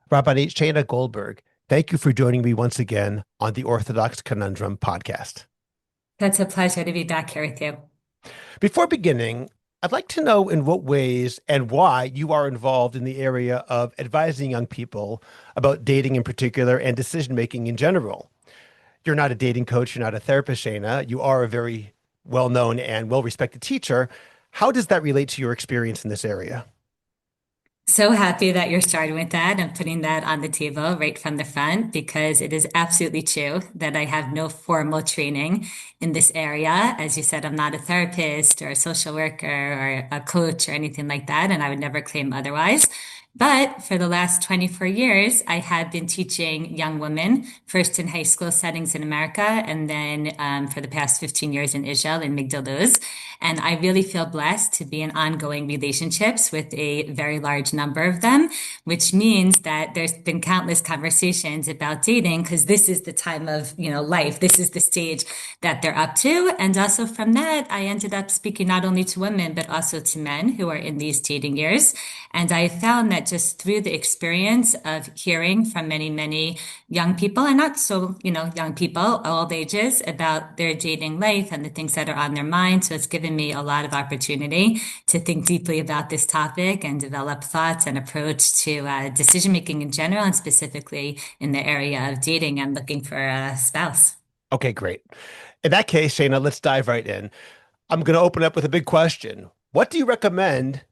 Rabbanit Shayna Goldberg, thank you for joining me once again on the Orthodox Conundrum podcast. That's a pleasure to be back here with you. Before beginning, I'd like to know in what ways and why you are involved in the area of advising young people about dating in particular and decision making in general. You're not a dating coach, you're not a therapist, Shayna. You are a very well known and well respected teacher. How does that relate to your experience in this area? So happy that you're starting with that and putting that on the table right from the front because it is absolutely true that I have no formal training in this area. As you said, I'm not a therapist or a social worker or a coach or anything like that, and I would never claim otherwise. But for the last 24 years, I have been teaching young women, first in high school settings in America, and then for the past 15 years in Israel, in Migdal Uz. And I really feel blessed to be in ongoing relationships with a very large number of them, which means that there's been countless conversations about dating because this is the time of, life. This is the stage that they're up to. And also from that, I ended up speaking not only to women, but also to men who are in these dating years. And I found that just through the experience of hearing from many, many young people and not so, young people, all ages about their dating life and the things that are on their mind. So it's given me a lot of opportunity to think deeply about this topic and develop thoughts and approach to decision making in general and specifically in the area of dating and looking for a spouse. Okay, great. In that case, Shayna, let's dive right in. I'm going to open up with a big question. What do you recommend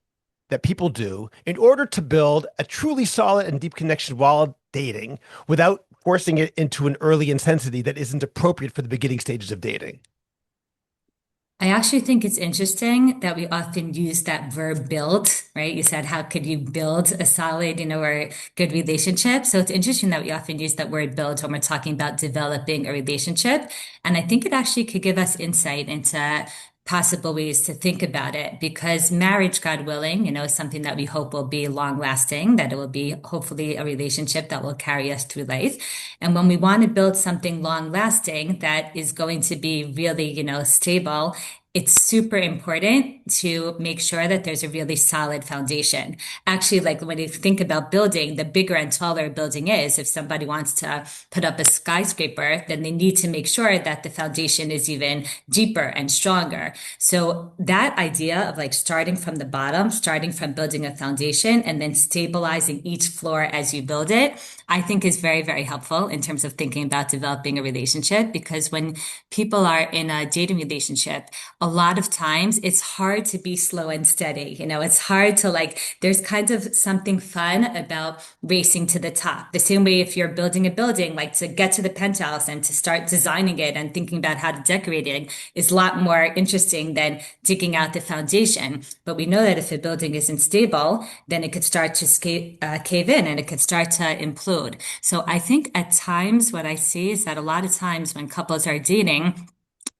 that people do in order to build a truly solid and deep connection while dating without forcing it into an early intensity that isn't appropriate for the beginning stages of dating? I actually think it's interesting that we often use that verb build, right? You said, how could you build a solid, or good relationship? So it's interesting that we often use that word build when we're talking about developing a relationship. And I think it actually could give us insight into possible ways to think about it because marriage, God willing, is something that we hope will be long lasting, that it will be hopefully a relationship that will carry us through life. And when we want to build something long lasting that is going to be really, stable, it's super important to make sure that there's a really solid foundation. Actually, like when you think about building, the bigger and taller a building is, if somebody wants to put up a skyscraper, then they need to make sure that the foundation is even deeper and stronger. So that idea of like starting from the bottom, starting from building a foundation and then stabilizing each floor as you build it, I think is very, very helpful in terms of thinking about developing a relationship because when people are in a dating relationship, a lot of times it's hard to be slow and steady. It's hard to there's kind of something fun about racing to the top. The same way if you're building a building, like to get to the penthouse and to start designing it and thinking about how to decorate it is a lot more interesting than digging out the foundation. But we know that if a building isn't stable, then it could start to cave in and it could start to implode. So I think at times what I see is that a lot of times when couples are dating,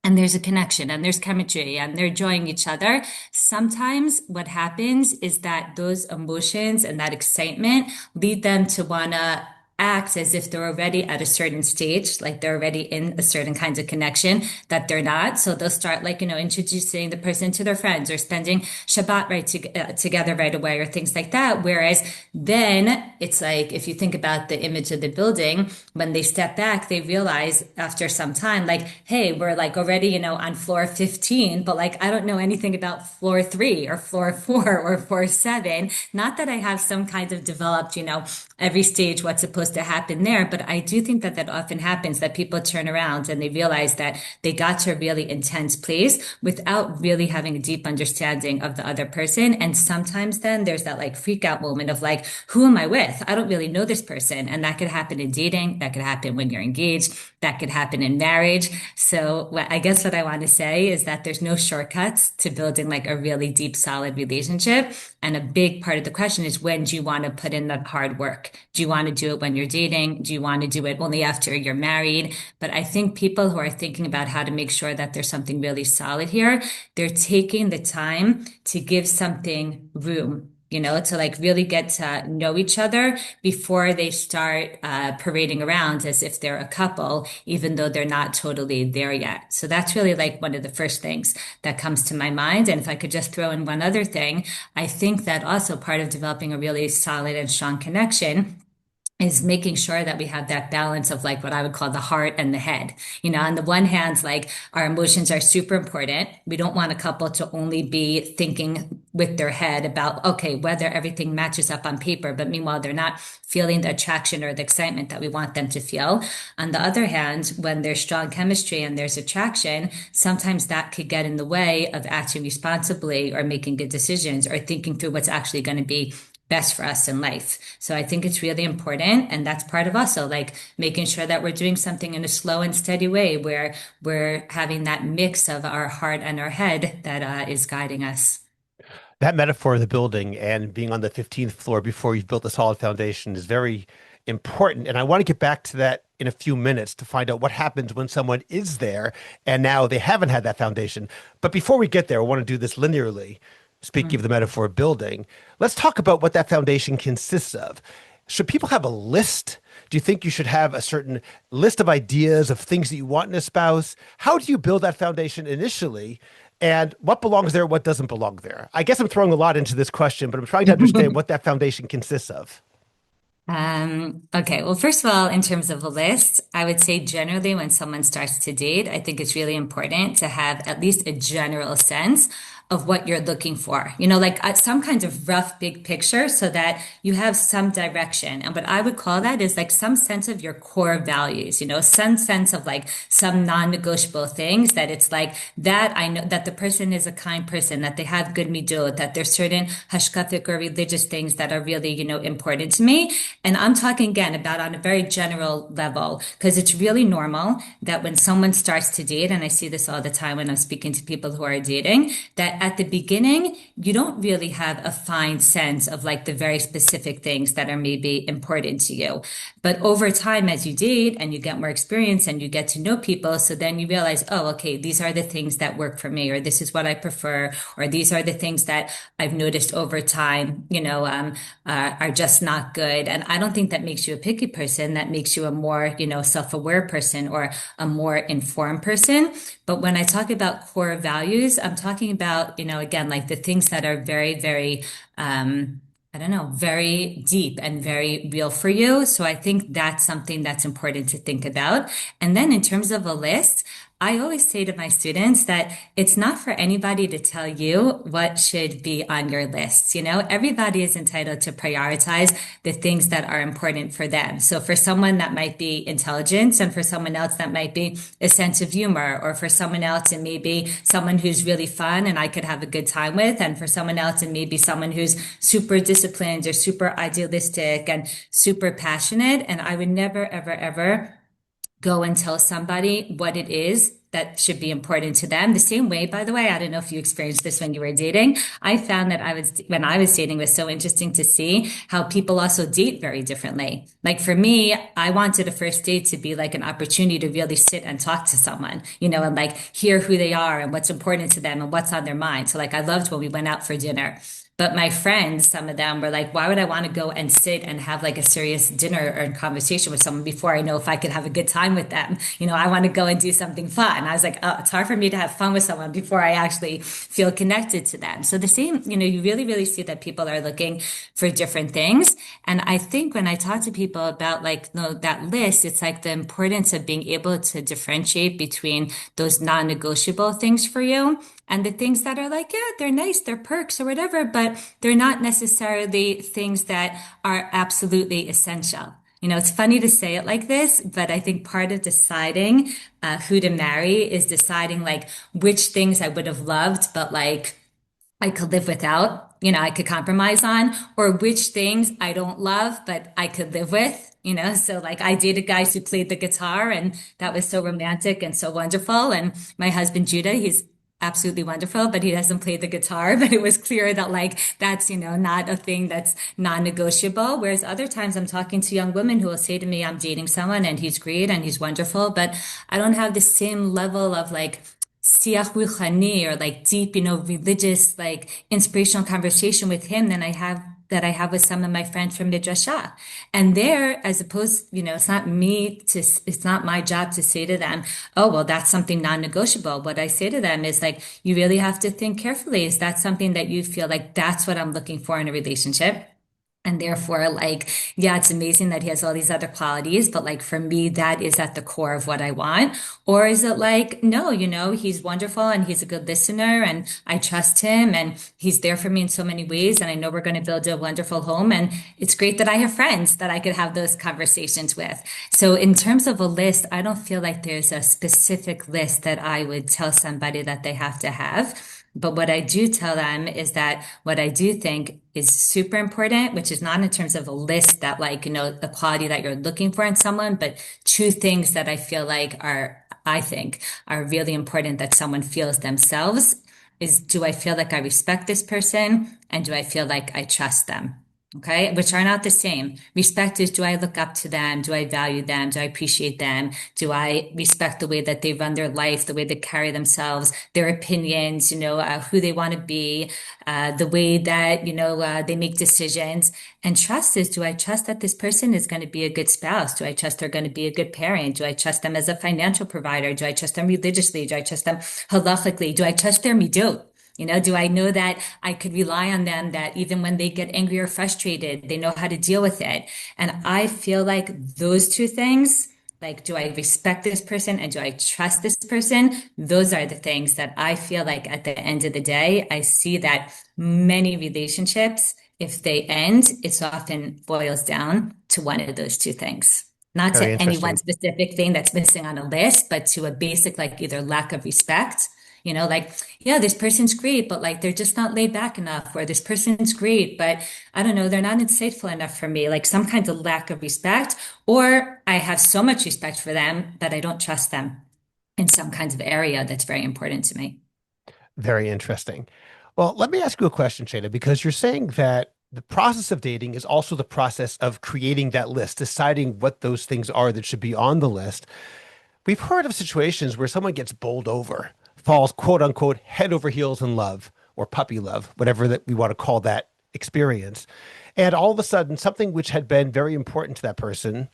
and there's a connection and there's chemistry and they're enjoying each other. Sometimes what happens is that those emotions and that excitement lead them to want to act as if they're already at a certain stage, like they're already in a certain kind of connection that they're not. So they'll start introducing the person to their friends or spending Shabbat together right away or things like that. Whereas then it's like, if you think about the image of the building, when they step back, they realize after some time, like, hey, we're like already, on floor 15, but like, I don't know anything about floor 3 or floor 4 or floor 7. Not that I have some kind of developed, every stage what's supposed to happen there. But I do think that that often happens that people turn around and they realize that they got to a really intense place without really having a deep understanding of the other person. And sometimes then there's that like freak out moment of like, who am I with? I don't really know this person. And that could happen in dating. That could happen when you're engaged. That could happen in marriage. So I guess what I want to say is that there's no shortcuts to building like a really deep, solid relationship. And a big part of the question is, when do you want to put in the hard work? Do you want to do it when you're dating? Do you want to do it only after you're married? But I think people who are thinking about how to make sure that there's something really solid here, they're taking the time to give something room, to like really get to know each other before they start parading around as if they're a couple, even though they're not totally there yet. So that's really like one of the first things that comes to my mind. And if I could just throw in one other thing, I think that also part of developing a really solid and strong connection is making sure that we have that balance of like what I would call the heart and the head. On the one hand, like our emotions are super important. We don't want a couple to only be thinking with their head about, okay, whether everything matches up on paper, but meanwhile, they're not feeling the attraction or the excitement that we want them to feel. On the other hand, when there's strong chemistry and there's attraction, sometimes that could get in the way of acting responsibly or making good decisions or thinking through what's actually going to be best for us in life. So I think it's really important. And that's part of also like making sure that we're doing something in a slow and steady way where we're having that mix of our heart and our head that is guiding us. That metaphor of the building and being on the 15th floor before you've built a solid foundation is very important. And I want to get back to that in a few minutes to find out what happens when someone is there and now they haven't had that foundation. But before we get there, I want to do this linearly. Speaking of the metaphor of building, let's talk about what that foundation consists of. Should people have a list? Do you think you should have a certain list of ideas of things that you want in a spouse? How do you build that foundation initially? And what belongs there, what doesn't belong there? I guess I'm throwing a lot into this question, but I'm trying to understand what that foundation consists of. Okay. Well, first of all, in terms of a list, I would say generally when someone starts to date, I think it's really important to have at least a general sense of what you're looking for, like some kinds of rough big picture so that you have some direction. And what I would call that is like some sense of your core values, some sense of like some non-negotiable things that it's like that I know that the person is a kind person, that they have good midot, that there's certain hashkafic or religious things that are really, important to me. And I'm talking again about on a very general level, because it's really normal that when someone starts to date, and I see this all the time when I'm speaking to people who are dating, that at the beginning, you don't really have a fine sense of like the very specific things that are maybe important to you. But over time, as you date and you get more experience and you get to know people, so then you realize, oh, okay, these are the things that work for me, or this is what I prefer, or these are the things that I've noticed over time, are just not good. And I don't think that makes you a picky person. That makes you a more, self-aware person or a more informed person. But when I talk about core values, I'm talking about, again, like the things that are very, very, I don't know, very deep and very real for you. So I think that's something that's important to think about. And then in terms of a list, I always say to my students that it's not for anybody to tell you what should be on your list. Everybody is entitled to prioritize the things that are important for them. So for someone that might be intelligence, and for someone else that might be a sense of humor, or for someone else it may be someone who's really fun and I could have a good time with. And for someone else it may be someone who's super disciplined or super idealistic and super passionate. And I would never, ever, ever go and tell somebody what it is that should be important to them. The same way, by the way, I don't know if you experienced this when you were dating. I found that when I was dating, it was so interesting to see how people also date very differently. Like for me, I wanted a first date to be like an opportunity to really sit and talk to someone, and like hear who they are and what's important to them and what's on their mind. So like I loved when we went out for dinner. But my friends, some of them were like, why would I want to go and sit and have like a serious dinner or conversation with someone before I know if I could have a good time with them? I want to go and do something fun. I was like, oh, it's hard for me to have fun with someone before I actually feel connected to them. So the same, you really, really see that people are looking for different things. And I think when I talk to people about like, that list, it's like the importance of being able to differentiate between those non-negotiable things for you and the things that are like, yeah, they're nice, they're perks or whatever, but they're not necessarily things that are absolutely essential. It's funny to say it like this, but I think part of deciding who to marry is deciding like which things I would have loved, but like I could live without, I could compromise on, or which things I don't love, but I could live with. So like I dated guys who played the guitar and that was so romantic and so wonderful. And my husband, Judah, he's absolutely wonderful, but he doesn't play the guitar. But it was clear that like that's, not a thing that's non-negotiable. Whereas other times I'm talking to young women who will say to me, I'm dating someone and he's great and he's wonderful, but I don't have the same level of like siach ruchani or like deep, religious, like inspirational conversation with him that I have with some of my friends from Midrashah. And there, as opposed, it's not my job to say to them, oh, well, that's something non-negotiable. What I say to them is like, you really have to think carefully. Is that something that you feel like that's what I'm looking for in a relationship? And therefore, like, yeah, it's amazing that he has all these other qualities, but like for me, that is at the core of what I want. Or is it like, no, he's wonderful and he's a good listener and I trust him and he's there for me in so many ways. And I know we're going to build a wonderful home. And it's great that I have friends that I could have those conversations with. So in terms of a list, I don't feel like there's a specific list that I would tell somebody that they have to have. But what I do tell them is that what I do think is super important, which is not in terms of a list that like, the quality that you're looking for in someone, but two things that I think are really important that someone feels themselves is, do I feel like I respect this person? And do I feel like I trust them? Okay, which are not the same. Respect is, do I look up to them? Do I value them? Do I appreciate them? Do I respect the way that they run their life, the way they carry themselves, their opinions, who they want to be, the way that, they make decisions? And trust is, do I trust that this person is going to be a good spouse? Do I trust they're going to be a good parent? Do I trust them as a financial provider? Do I trust them religiously? Do I trust them halachically? Do I trust their midot? Do I know that I could rely on them, that even when they get angry or frustrated, they know how to deal with it? And I feel like those two things, like, do I respect this person and do I trust this person? Those are the things that I feel like at the end of the day, I see that many relationships, if they end, it's often boils down to one of those two things. Not Very to any one interesting. specific thing that's missing on a list, but to a basic, like either lack of respect, like, yeah, this person's great, but like they're just not laid back enough, or this person's great, but I don't know, they're not insightful enough for me, like some kind of lack of respect, or I have so much respect for them that I don't trust them in some kinds of area that's very important to me. Very interesting. Well, let me ask you a question, Shayna, because you're saying that the process of dating is also the process of creating that list, deciding what those things are that should be on the list. We've heard of situations where someone gets bowled over, falls quote unquote head over heels in love or puppy love, whatever that we want to call that experience. And all of a sudden, something which had been very important to that person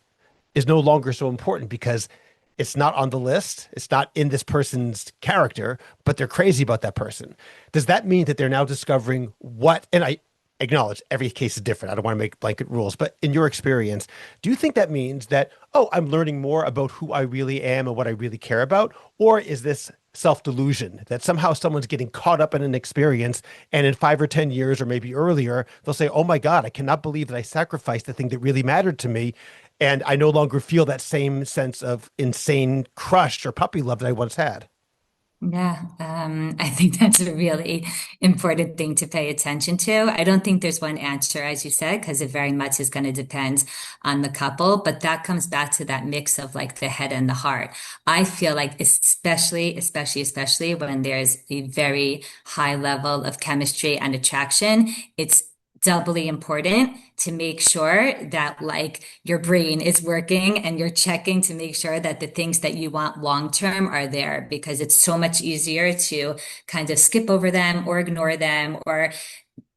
is no longer so important because it's not on the list. It's not in this person's character, but they're crazy about that person. Does that mean that they're now discovering what, and I acknowledge every case is different. I don't want to make blanket rules, but in your experience, do you think that means that, oh, I'm learning more about who I really am and what I really care about? Or is this self-delusion that somehow someone's getting caught up in an experience and in 5 or 10 years or maybe earlier, they'll say, oh my God, I cannot believe that I sacrificed the thing that really mattered to me. And I no longer feel that same sense of insane crush or puppy love that I once had. Yeah, I think that's a really important thing to pay attention to. I don't think there's one answer, as you said, because it very much is going to depend on the couple. But that comes back to that mix of like the head and the heart. I feel like, especially when there's a very high level of chemistry and attraction, it's doubly important to make sure that like your brain is working and you're checking to make sure that the things that you want long term are there, because it's so much easier to kind of skip over them or ignore them, or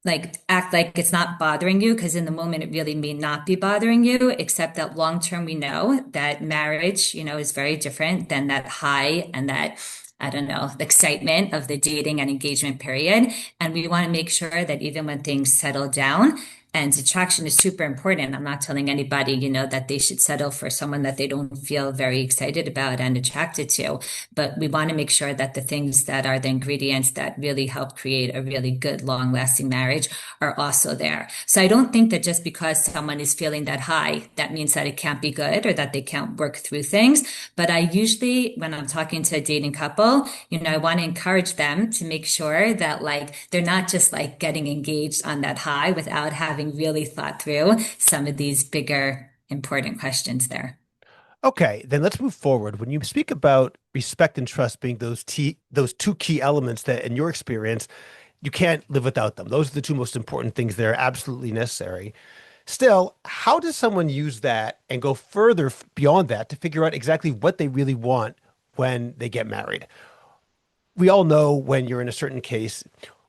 like act like it's not bothering you, because in the moment it really may not be bothering you, except that long term we know that marriage, is very different than that high and that, I don't know, the excitement of the dating and engagement period. And we want to make sure that even when things settle down, and attraction is super important. I'm not telling anybody, that they should settle for someone that they don't feel very excited about and attracted to. But we want to make sure that the things that are the ingredients that really help create a really good, long lasting marriage are also there. So I don't think that just because someone is feeling that high, that means that it can't be good or that they can't work through things. But I usually, when I'm talking to a dating couple, I want to encourage them to make sure that like they're not just like getting engaged on that high without having really thought through some of these bigger, important questions there. Okay, then let's move forward. When you speak about respect and trust being those two key elements that, in your experience, you can't live without them. Those are the two most important things that are absolutely necessary. Still, how does someone use that and go further beyond that to figure out exactly what they really want when they get married? We all know when you're in a certain case,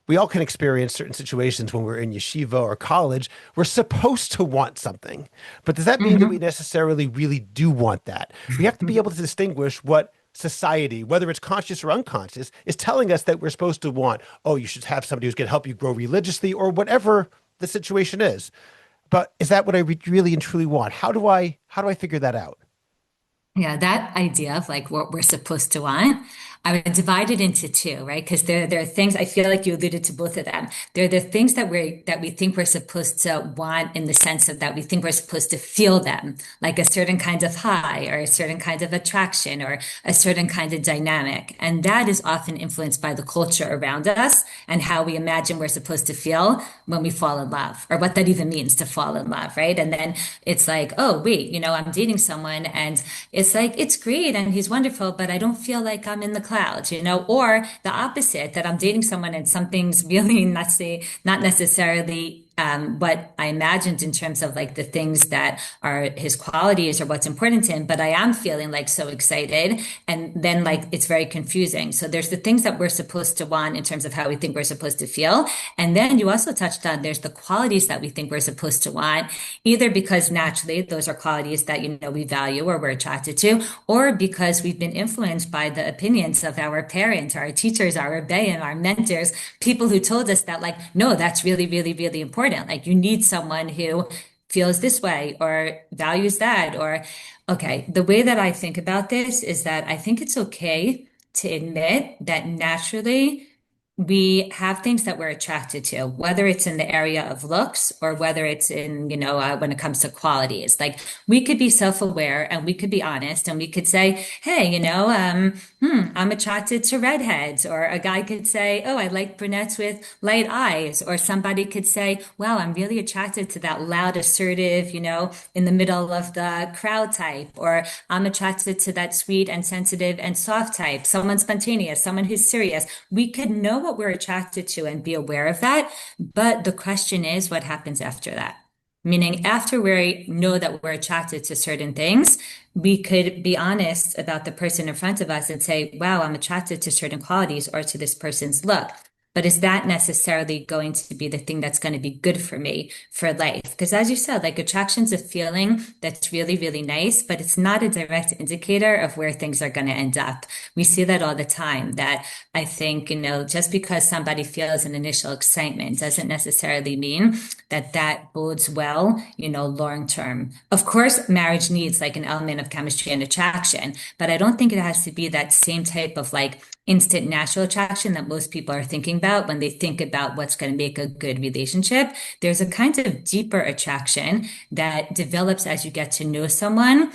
we all can experience certain situations when we're in yeshiva or college. We're supposed to want something, but does that mean that we Mhm. necessarily really do want that? We have to be able to distinguish what society, whether it's conscious or unconscious, is telling us that we're supposed to want. Oh, you should have somebody who's going to help you grow religiously or whatever the situation is. But is that what I really and truly want? How do I figure that out? Yeah, that idea of like what we're supposed to want, I would divide it into two, right? Because there are things I feel like you alluded to both of them. There are the things that we think we're supposed to want in the sense of that we think we're supposed to feel them, like a certain kind of high or a certain kind of attraction or a certain kind of dynamic. And that is often influenced by the culture around us and how we imagine we're supposed to feel when we fall in love or what that even means to fall in love, right? And then it's like, oh, wait, I'm dating someone and it's like, it's great and he's wonderful, but I don't feel like I'm in the clouds, or the opposite, that I'm dating someone and something's really not necessarily what I imagined in terms of like the things that are his qualities or what's important to him, but I am feeling like so excited. And then like it's very confusing. So there's the things that we're supposed to want in terms of how we think we're supposed to feel. And then you also touched on there's the qualities that we think we're supposed to want, either because naturally those are qualities that, we value or we're attracted to, or because we've been influenced by the opinions of our parents, our teachers, our rebbeim, our mentors, people who told us that like, no, that's really, really, really important. Like you need someone who feels this way or values that, or okay, the way that I think about this is that I think it's okay to admit that naturally we have things that we're attracted to, whether it's in the area of looks or whether it's in, when it comes to qualities. Like we could be self-aware and we could be honest and we could say, hey, I'm attracted to redheads. Or a guy could say, oh, I like brunettes with light eyes. Or somebody could say, wow, I'm really attracted to that loud, assertive, in the middle of the crowd type. Or I'm attracted to that sweet and sensitive and soft type, someone spontaneous, someone who's serious. We could know what we're attracted to and be aware of that. But the question is, what happens after that? Meaning, after we know that we're attracted to certain things, we could be honest about the person in front of us and say, wow, I'm attracted to certain qualities or to this person's look. But is that necessarily going to be the thing that's going to be good for me for life? Because as you said, like attraction's a feeling that's really, really nice, but it's not a direct indicator of where things are going to end up. We see that all the time, that I think, just because somebody feels an initial excitement doesn't necessarily mean that that bodes well, long term. Of course, marriage needs like an element of chemistry and attraction, but I don't think it has to be that same type of like instant natural attraction that most people are thinking about when they think about what's going to make a good relationship. There's a kind of deeper attraction that develops as you get to know someone,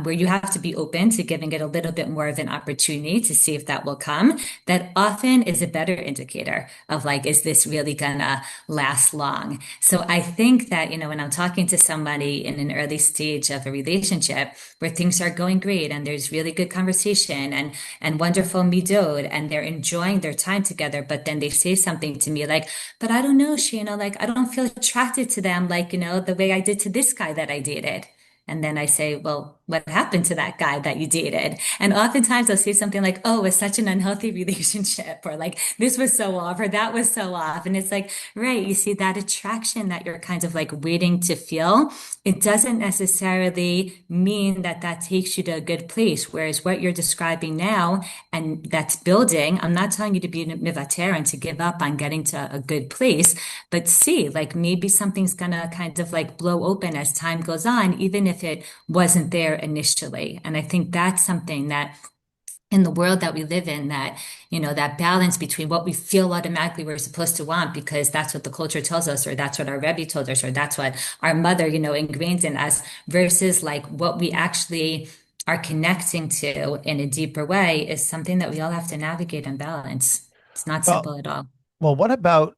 where you have to be open to giving it a little bit more of an opportunity to see if that will come. That often is a better indicator of like, is this really gonna last long? So I think that, when I'm talking to somebody in an early stage of a relationship where things are going great and there's really good conversation and wonderful midod and they're enjoying their time together, but then they say something to me like, but I don't know, Shayna, like I don't feel attracted to them like, the way I did to this guy that I dated. And then I say, well, what happened to that guy that you dated? And oftentimes I'll say something like, oh, it was such an unhealthy relationship, or like, this was so off, or that was so off. And it's like, right, you see that attraction that you're kind of like waiting to feel. It doesn't necessarily mean that that takes you to a good place. Whereas what you're describing now, and that's building, I'm not telling you to be a mivater and to give up on getting to a good place, but see, like maybe something's gonna kind of like blow open as time goes on, even if it wasn't there initially. And I think that's something that in the world that we live in, that, that balance between what we feel automatically we're supposed to want because that's what the culture tells us, or that's what our Rebbe told us, or that's what our mother, ingrained in us, versus like what we actually are connecting to in a deeper way is something that we all have to navigate and balance. It's not Well, simple at all. well, what about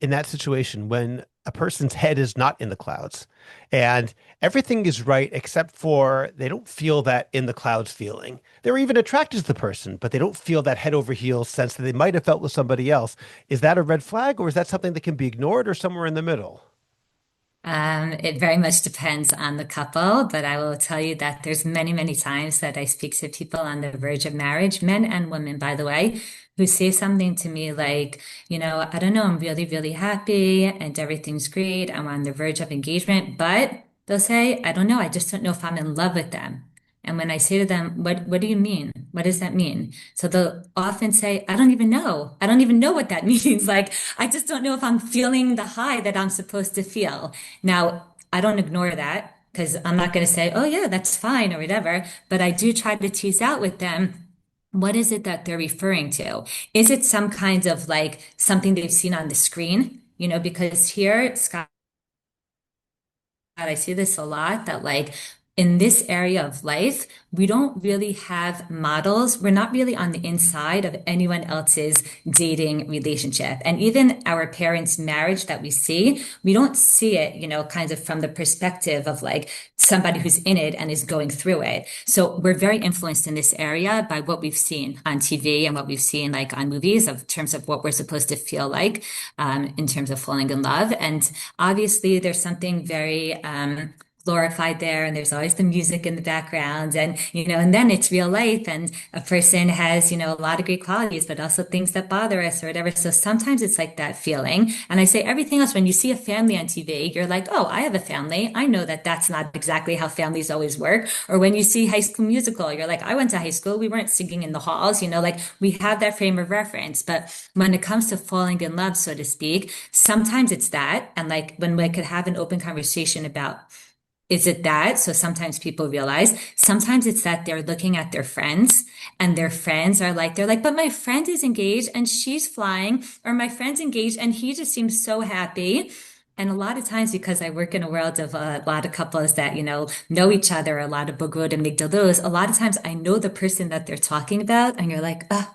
in that situation when a person's head is not in the clouds and everything is right except for they don't feel that in the clouds feeling. They're even attracted to the person, but they don't feel that head over heels sense that they might have felt with somebody else. Is that a red flag or is that something that can be ignored or somewhere in the middle? It very much depends on the couple, but I will tell you that there's many, many times that I speak to people on the verge of marriage, men and women, by the way, who say something to me like, I don't know, I'm really, really happy and everything's great. I'm on the verge of engagement, but they'll say, I don't know, I just don't know if I'm in love with them. And when I say to them, what do you mean? What does that mean? So they'll often say, I don't even know. I don't even know what that means. Like, I just don't know if I'm feeling the high that I'm supposed to feel. Now, I don't ignore that because I'm not going to say, oh, yeah, that's fine or whatever. But I do try to tease out with them. What is it that they're referring to? Is it some kind of like something they've seen on the screen? Because here, Scott, I see this a lot that like in this area of life, we don't really have models. We're not really on the inside of anyone else's dating relationship. And even our parents' marriage that we see, we don't see it, kind of from the perspective of like somebody who's in it and is going through it. So we're very influenced in this area by what we've seen on TV and what we've seen like on movies of terms of what we're supposed to feel like in terms of falling in love. And obviously, there's something very glorified there, and there's always the music in the background, and and then it's real life, and a person has a lot of great qualities, but also things that bother us or whatever. So sometimes it's like that feeling. And I say everything else when you see a family on TV, you're like, oh, I have a family. I know that that's not exactly how families always work. Or when you see High School Musical, you're like, I went to high school. We weren't singing in the halls. Like we have that frame of reference. But when it comes to falling in love, so to speak, sometimes it's that. And like when we could have an open conversation about, is it that? So sometimes people realize, sometimes it's that they're looking at their friends and their friends are like, they're like, but my friend is engaged and she's flying, or my friend's engaged and he just seems so happy. And a lot of times, because I work in a world of a lot of couples that, know each other, a lot of bogod and migdalos, a lot of times I know the person that they're talking about. And you're like, oh,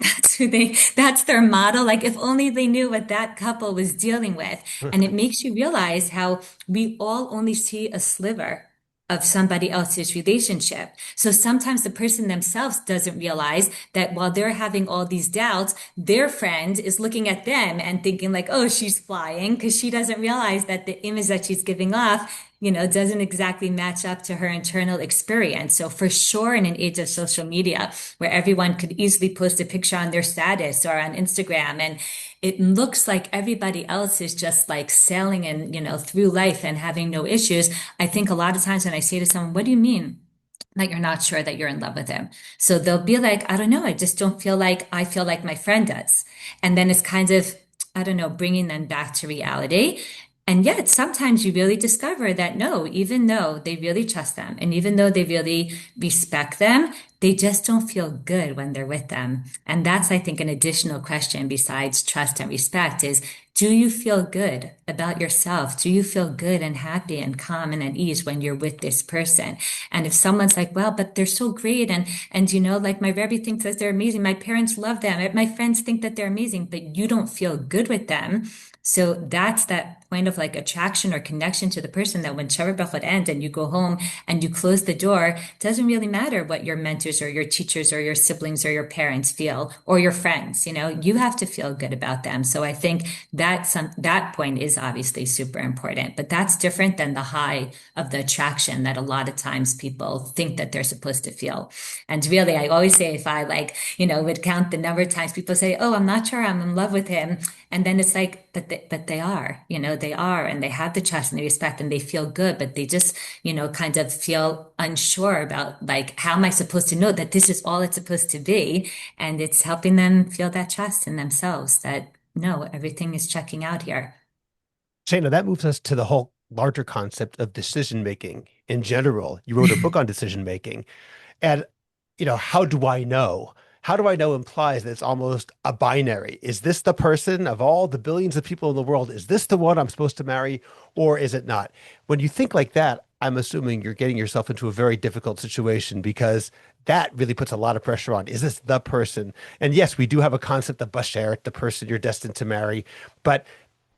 that's their model. Like if only they knew what that couple was dealing with. And it makes you realize how we all only see a sliver of somebody else's relationship. So sometimes the person themselves doesn't realize that while they're having all these doubts, their friend is looking at them and thinking like, oh, she's flying, because she doesn't realize that the image that she's giving off doesn't exactly match up to her internal experience. So for sure, in an age of social media where everyone could easily post a picture on their status or on Instagram, and it looks like everybody else is just like sailing and, through life and having no issues. I think a lot of times when I say to someone, what do you mean that you're not sure that you're in love with him? So they'll be like, I don't know. I just don't feel like I feel like my friend does. And then it's kind of, I don't know, bringing them back to reality. And yet, sometimes you really discover that no, even though they really trust them and even though they really respect them, they just don't feel good when they're with them. And that's, I think, an additional question besides trust and respect is, do you feel good about yourself? Do you feel good and happy and calm and at ease when you're with this person? And if someone's like, well, but they're so great, and like my Rebbe thinks that they're amazing, my parents love them, my friends think that they're amazing, but you don't feel good with them. So that's that point of like attraction or connection to the person that when Shabbat Brachot ends and you go home and you close the door, it doesn't really matter what your mentors or your teachers or your siblings or your parents feel or your friends. You have to feel good about them. So I think that point is obviously super important, but that's different than the high of the attraction that a lot of times people think that they're supposed to feel. And really, I always say if I like, would count the number of times people say, oh, I'm not sure I'm in love with him. And then it's like, but they are, they are, and they have the trust and the respect and they feel good, but they just, kind of feel unsure about like, how am I supposed to know that this is all it's supposed to be? And it's helping them feel that trust in themselves that no, everything is checking out here. Shayna, that moves us to the whole larger concept of decision making in general. You wrote a book on decision making. And, how do I know? How do I know implies that it's almost a binary. Is this the person of all the billions of people in the world? Is this the one I'm supposed to marry or is it not? When you think like that, I'm assuming you're getting yourself into a very difficult situation because that really puts a lot of pressure on. Is this the person? And yes, we do have a concept of bashert, the person you're destined to marry, but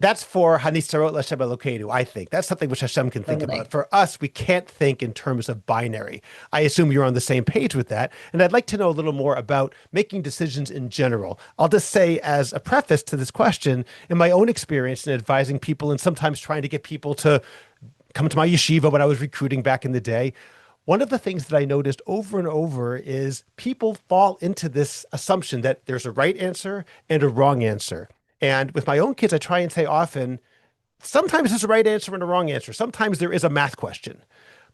that's for Hanisarot Lashem Elokeinu, I think. That's something which Hashem can think about. Totally. For us, we can't think in terms of binary. I assume you're on the same page with that. And I'd like to know a little more about making decisions in general. I'll just say, as a preface to this question, in my own experience in advising people and sometimes trying to get people to come to my yeshiva when I was recruiting back in the day, one of the things that I noticed over and over is people fall into this assumption that there's a right answer and a wrong answer. And with my own kids, I try and say often, sometimes there's a right answer and a wrong answer. Sometimes there is a math question.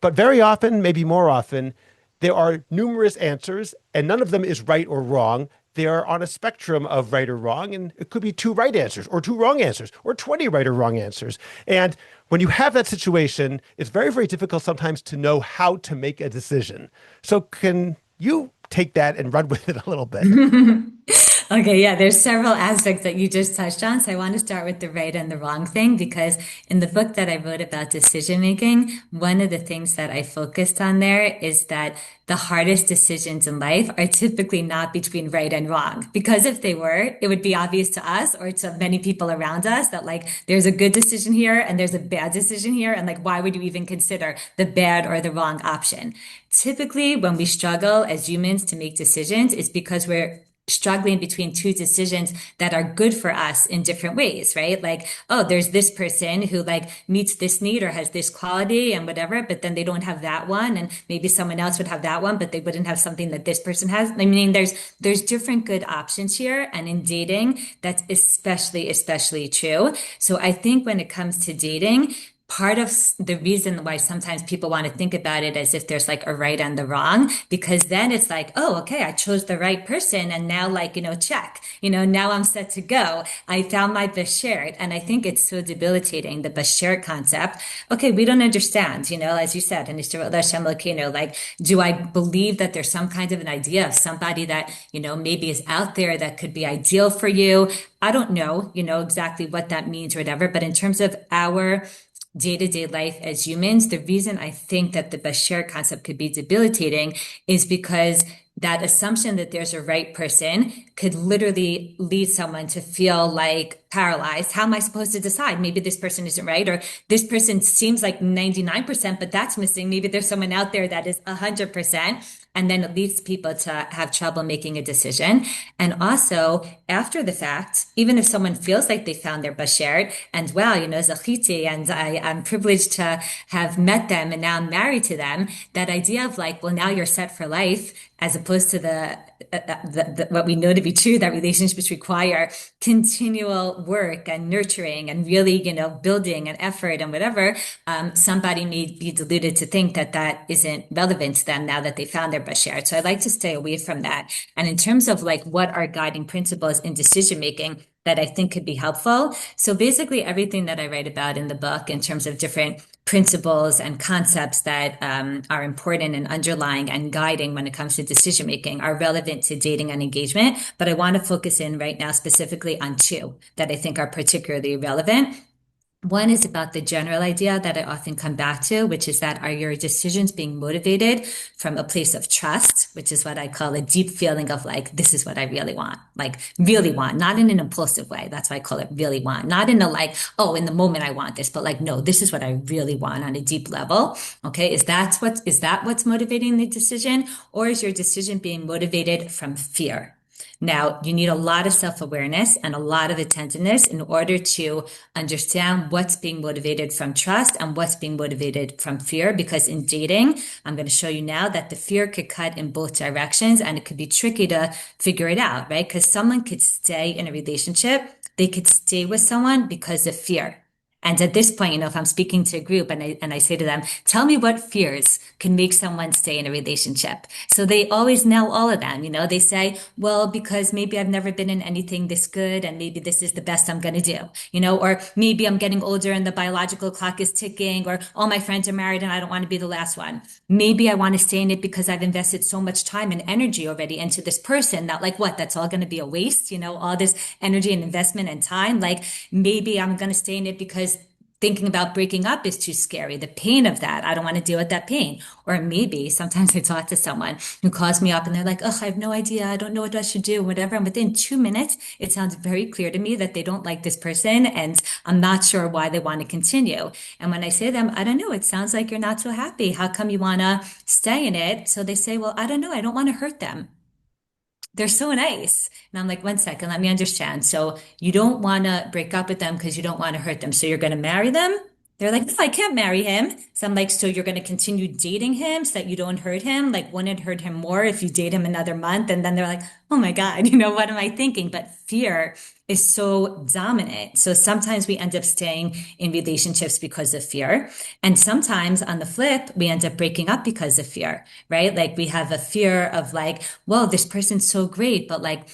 But very often, maybe more often, there are numerous answers and none of them is right or wrong. they're on a spectrum of right or wrong, and it could be two right answers or two wrong answers or 20 right or wrong answers. And when you have that situation, it's very, very difficult sometimes to know how to make a decision. So can you take that and run with it a little bit? Okay, yeah, there's several aspects that you just touched on. So I want to start with the right and the wrong thing because in the book that I wrote about decision making, one of the things that I focused on there is that the hardest decisions in life are typically not between right and wrong. Because if they were, it would be obvious to us or to many people around us that like there's a good decision here and there's a bad decision here. And like, why would you even consider the bad or the wrong option? Typically, when we struggle as humans to make decisions, it's because we're struggling between two decisions that are good for us in different ways, right? Like, oh, there's this person who like meets this need or has this quality and whatever, but then they don't have that one. And maybe someone else would have that one, but they wouldn't have something that this person has. I mean, there's different good options here. And in dating, that's especially true. So I think when it comes to dating, part of the reason why sometimes people want to think about it as if there's like a right and the wrong, because then it's like, oh, okay, I chose the right person. And now like, check, now I'm set to go. I found my bashert. And I think it's so debilitating, the bashert concept. Okay, we don't understand, as you said, and like, do I believe that there's some kind of an idea of somebody that, maybe is out there that could be ideal for you? I don't know, exactly what that means or whatever. But in terms of our day-to-day life as humans, the reason I think that the Bashir concept could be debilitating is because that assumption that there's a right person could literally lead someone to feel like paralyzed. How am I supposed to decide? Maybe this person isn't right, or this person seems like 99%, but that's missing. Maybe there's someone out there that is 100%. And then it leads people to have trouble making a decision. And also, after the fact, even if someone feels like they found their bashert and wow, zachiti, and I'm privileged to have met them and now I'm married to them, that idea of like, well, now you're set for life, as opposed to what we know to be true, that relationships require continual work and nurturing and really, building and effort and whatever. Somebody may be deluded to think that that isn't relevant to them now that they found their bashert. So I like to stay away from that. And in terms of like what are guiding principles in decision making that I think could be helpful. So basically everything that I write about in the book in terms of different principles and concepts that are important and underlying and guiding when it comes to decision making are relevant to dating and engagement. But I want to focus in right now specifically on two that I think are particularly relevant. One is about the general idea that I often come back to, which is that are your decisions being motivated from a place of trust, which is what I call a deep feeling of like, this is what I really want, like really want, not in an impulsive way. That's why I call it really want, not in a like, oh, in the moment I want this, but like, no, this is what I really want on a deep level. Okay. Is that what's motivating the decision, or is your decision being motivated from fear? Now, you need a lot of self-awareness and a lot of attentiveness in order to understand what's being motivated from trust and what's being motivated from fear. Because in dating, I'm going to show you now that the fear could cut in both directions and it could be tricky to figure it out, right? Because someone could stay in a relationship, they could stay with someone because of fear. And at this point, if I'm speaking to a group and I say to them, tell me what fears can make someone stay in a relationship. So they always know all of them. They say, well, because maybe I've never been in anything this good and maybe this is the best I'm going to do, or maybe I'm getting older and the biological clock is ticking, or all my friends are married and I don't want to be the last one. Maybe I want to stay in it because I've invested so much time and energy already into this person that like, what, that's all going to be a waste, all this energy and investment and time. Like maybe I'm going to stay in it because thinking about breaking up is too scary. The pain of that, I don't want to deal with that pain. Or maybe sometimes I talk to someone who calls me up and they're like, oh, I have no idea. I don't know what I should do, whatever. And within 2 minutes, it sounds very clear to me that they don't like this person and I'm not sure why they want to continue. And when I say to them, I don't know, it sounds like you're not so happy. How come you want to stay in it? So they say, well, I don't know. I don't want to hurt them. They're so nice. And I'm like, 1 second, let me understand. So you don't want to break up with them because you don't want to hurt them. So you're going to marry them? They're like, no, I can't marry him. So I'm like, so you're going to continue dating him so that you don't hurt him? Like, wouldn't it hurt him more if you date him another month? And then they're like, oh my God, what am I thinking? But fear is so dominant. So sometimes we end up staying in relationships because of fear. And sometimes on the flip, we end up breaking up because of fear, right? Like we have a fear of like, well, this person's so great, but like,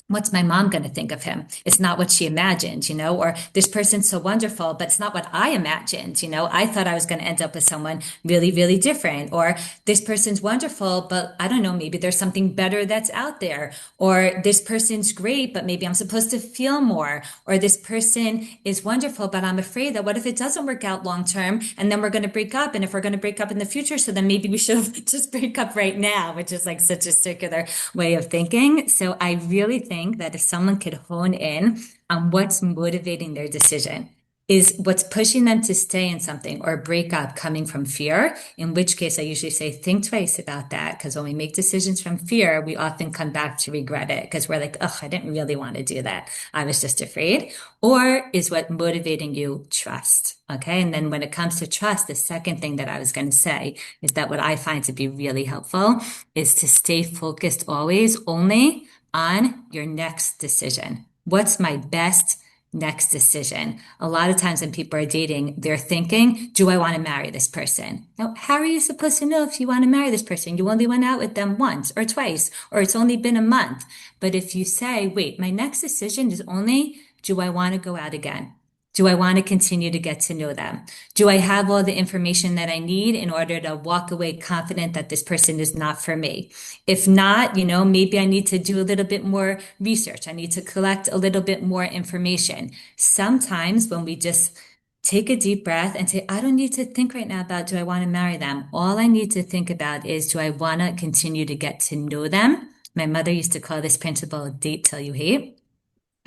what's my mom going to think of him? It's not what she imagined, or this person's so wonderful, but it's not what I imagined. I thought I was going to end up with someone really, really different. Or this person's wonderful, but I don't know, maybe there's something better that's out there. Or this person's great, but maybe I'm supposed to feel more. Or this person is wonderful, but I'm afraid that what if it doesn't work out long term and then we're going to break up? And if we're going to break up in the future, so then maybe we should just break up right now, which is like such a circular way of thinking. So I really think that if someone could hone in on what's motivating their decision, is what's pushing them to stay in something or break up coming from fear, in which case I usually say, think twice about that. Because when we make decisions from fear, we often come back to regret it because we're like, oh, I didn't really want to do that. I was just afraid. Or is what motivating you trust? Okay. And then when it comes to trust, the second thing that I was going to say is that what I find to be really helpful is to stay focused always only on your next decision. What's my best next decision? A lot of times when people are dating, they're thinking, do I want to marry this person? Now, how are you supposed to know if you want to marry this person? You only went out with them once or twice, or it's only been a month. But if you say, wait, my next decision is only, do I want to go out again? Do I want to continue to get to know them? Do I have all the information that I need in order to walk away confident that this person is not for me? If not, maybe I need to do a little bit more research. I need to collect a little bit more information. Sometimes when we just take a deep breath and say, I don't need to think right now about do I want to marry them? All I need to think about is do I want to continue to get to know them? My mother used to call this principle date till you hate.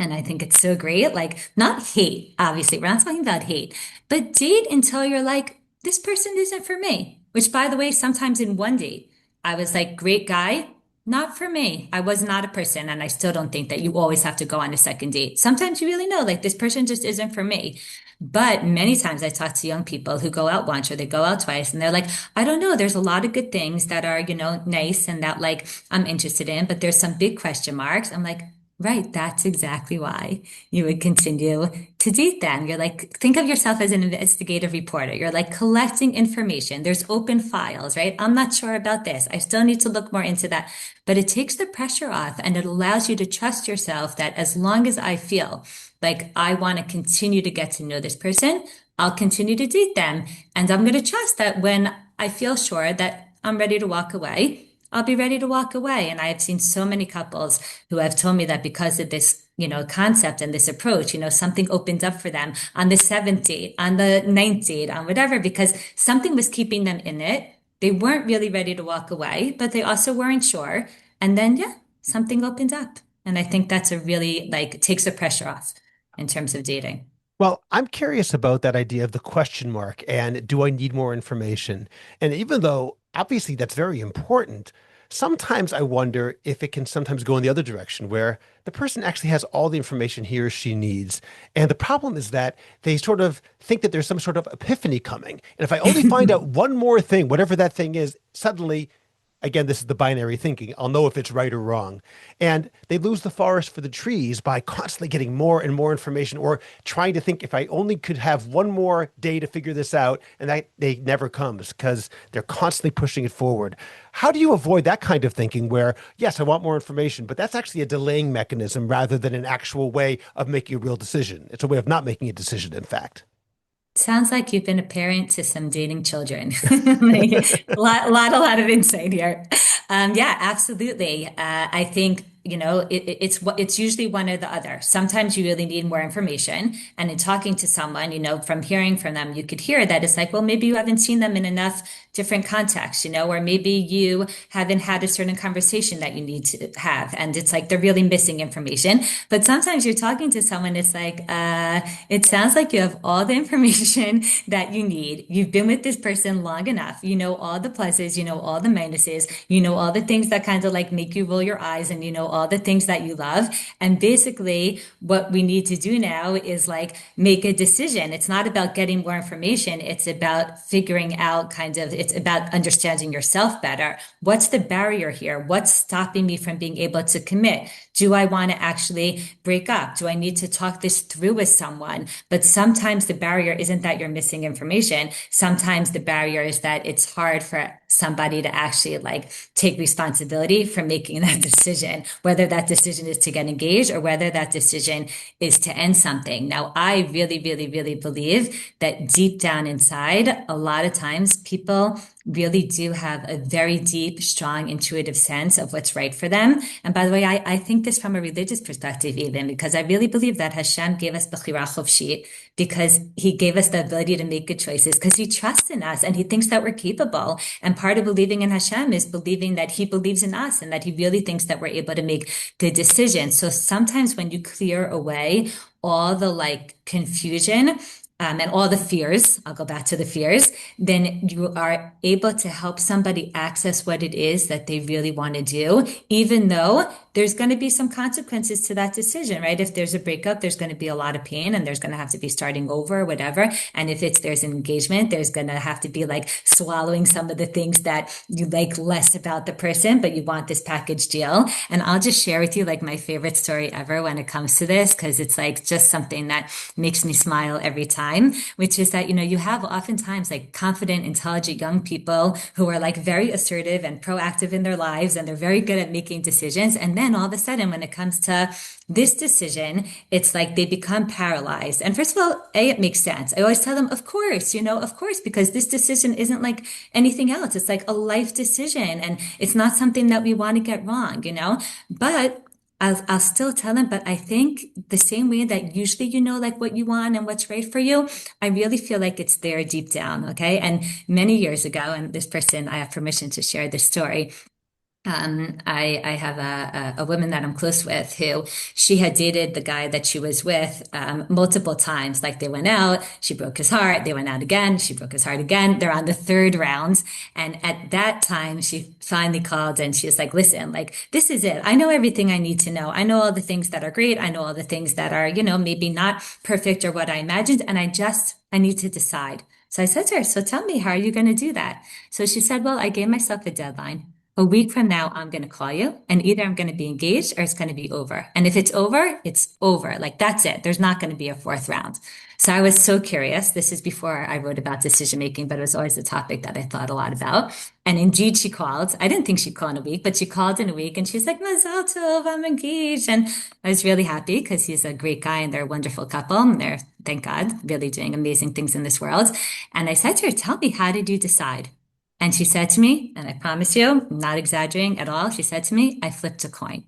And I think it's so great. Like, not hate, obviously, we're not talking about hate, but date until you're like, this person isn't for me. Which, by the way, sometimes in one date, I was like, great guy, not for me. I was not a person. And I still don't think that you always have to go on a second date. Sometimes you really know, like, this person just isn't for me. But many times I talk to young people who go out once or they go out twice and they're like, I don't know, there's a lot of good things that are, nice and that like I'm interested in, but there's some big question marks. I'm like, right, that's exactly why you would continue to date them. You're like, think of yourself as an investigative reporter. You're like collecting information. There's open files, right? I'm not sure about this. I still need to look more into that. But it takes the pressure off and it allows you to trust yourself that as long as I feel like I want to continue to get to know this person, I'll continue to date them. And I'm going to trust that when I feel sure that I'm ready to walk away, I'll be ready to walk away. And I have seen so many couples who have told me that because of this, concept and this approach, something opened up for them on the seventh date, on the ninth date, on whatever, because something was keeping them in it. They weren't really ready to walk away, but they also weren't sure. And then, yeah, something opened up. And I think that's a really like takes the pressure off in terms of dating. Well, I'm curious about that idea of the question mark and do I need more information? And even though obviously that's very important, sometimes I wonder if it can sometimes go in the other direction where the person actually has all the information he or she needs. And the problem is that they sort of think that there's some sort of epiphany coming. And if I only find out one more thing, whatever that thing is, suddenly again, this is the binary thinking. I'll know if it's right or wrong. And they lose the forest for the trees by constantly getting more and more information or trying to think if I only could have one more day to figure this out. And that day never comes because they're constantly pushing it forward. How do you avoid that kind of thinking where, yes, I want more information, but that's actually a delaying mechanism rather than an actual way of making a real decision? It's a way of not making a decision, in fact. Sounds like you've been a parent to some dating children. Like, a lot of insight here. Yeah, absolutely. I think, it's usually one or the other. Sometimes you really need more information. And in talking to someone, from hearing from them, you could hear that it's like, well, maybe you haven't seen them in enough different contexts, or maybe you haven't had a certain conversation that you need to have. And it's like they're really missing information. But sometimes you're talking to someone, it's like, it sounds like you have all the information that you need. You've been with this person long enough. You know all the pluses, you know all the minuses, you know all the things that kind of like make you roll your eyes, and you know all the things that you love. And basically, what we need to do now is like make a decision. It's not about getting more information. It's about figuring out it's about understanding yourself better. What's the barrier here? What's stopping me from being able to commit? Do I want to actually break up? Do I need to talk this through with someone? But sometimes the barrier isn't that you're missing information. Sometimes the barrier is that it's hard for somebody to actually like take responsibility for making that decision, whether that decision is to get engaged or whether that decision is to end something. Now, I really, really, really believe that deep down inside, a lot of times people really do have a very deep, strong, intuitive sense of what's right for them. And by the way, I think this from a religious perspective, even because I really believe that Hashem gave us Bechira Chofshit because he gave us the ability to make good choices because he trusts in us and he thinks that we're capable. And part of believing in Hashem is believing that he believes in us and that he really thinks that we're able to make good decisions. So sometimes when you clear away all the like confusion, and all the fears, I'll go back to the fears, then you are able to help somebody access what it is that they really want to do, even though there's going to be some consequences to that decision, right? If there's a breakup, there's going to be a lot of pain and there's going to have to be starting over or whatever. And if there's an engagement, there's going to have to be like swallowing some of the things that you like less about the person, but you want this package deal. And I'll just share with you like my favorite story ever when it comes to this, because it's like just something that makes me smile every time, which is that, you have oftentimes like confident, intelligent young people who are like very assertive and proactive in their lives and they're very good at making decisions. And then all of a sudden, when it comes to this decision, it's like they become paralyzed. And first of all, it makes sense. I always tell them, of course, because this decision isn't like anything else. It's like a life decision and it's not something that we want to get wrong. But I'll still tell them, but I think the same way that usually like what you want and what's right for you, I really feel like it's there deep down. Okay. And many years ago, and this person, I have permission to share this story. I have a woman that I'm close with who she had dated the guy that she was with multiple times. Like they went out, she broke his heart, they went out again, she broke his heart again. They're on the third round. And at that time, she finally called and she was like, listen, like, this is it. I know everything I need to know. I know all the things that are great. I know all the things that are, maybe not perfect or what I imagined. And I need to decide. So I said to her, so tell me, how are you going to do that? So she said, well, I gave myself a deadline. A week from now, I'm going to call you and either I'm going to be engaged or it's going to be over. And if it's over, it's over. Like that's it. There's not going to be a fourth round. So I was so curious. This is before I wrote about decision making, but it was always a topic that I thought a lot about. And indeed, she called. I didn't think she'd call in a week, but she called in a week and she's like, Mazal tov, I'm engaged. And I was really happy because he's a great guy and they're a wonderful couple. And they're, thank God, really doing amazing things in this world. And I said to her, tell me, how did you decide? And she said to me, and I promise you, I'm not exaggerating at all. She said to me, I flipped a coin.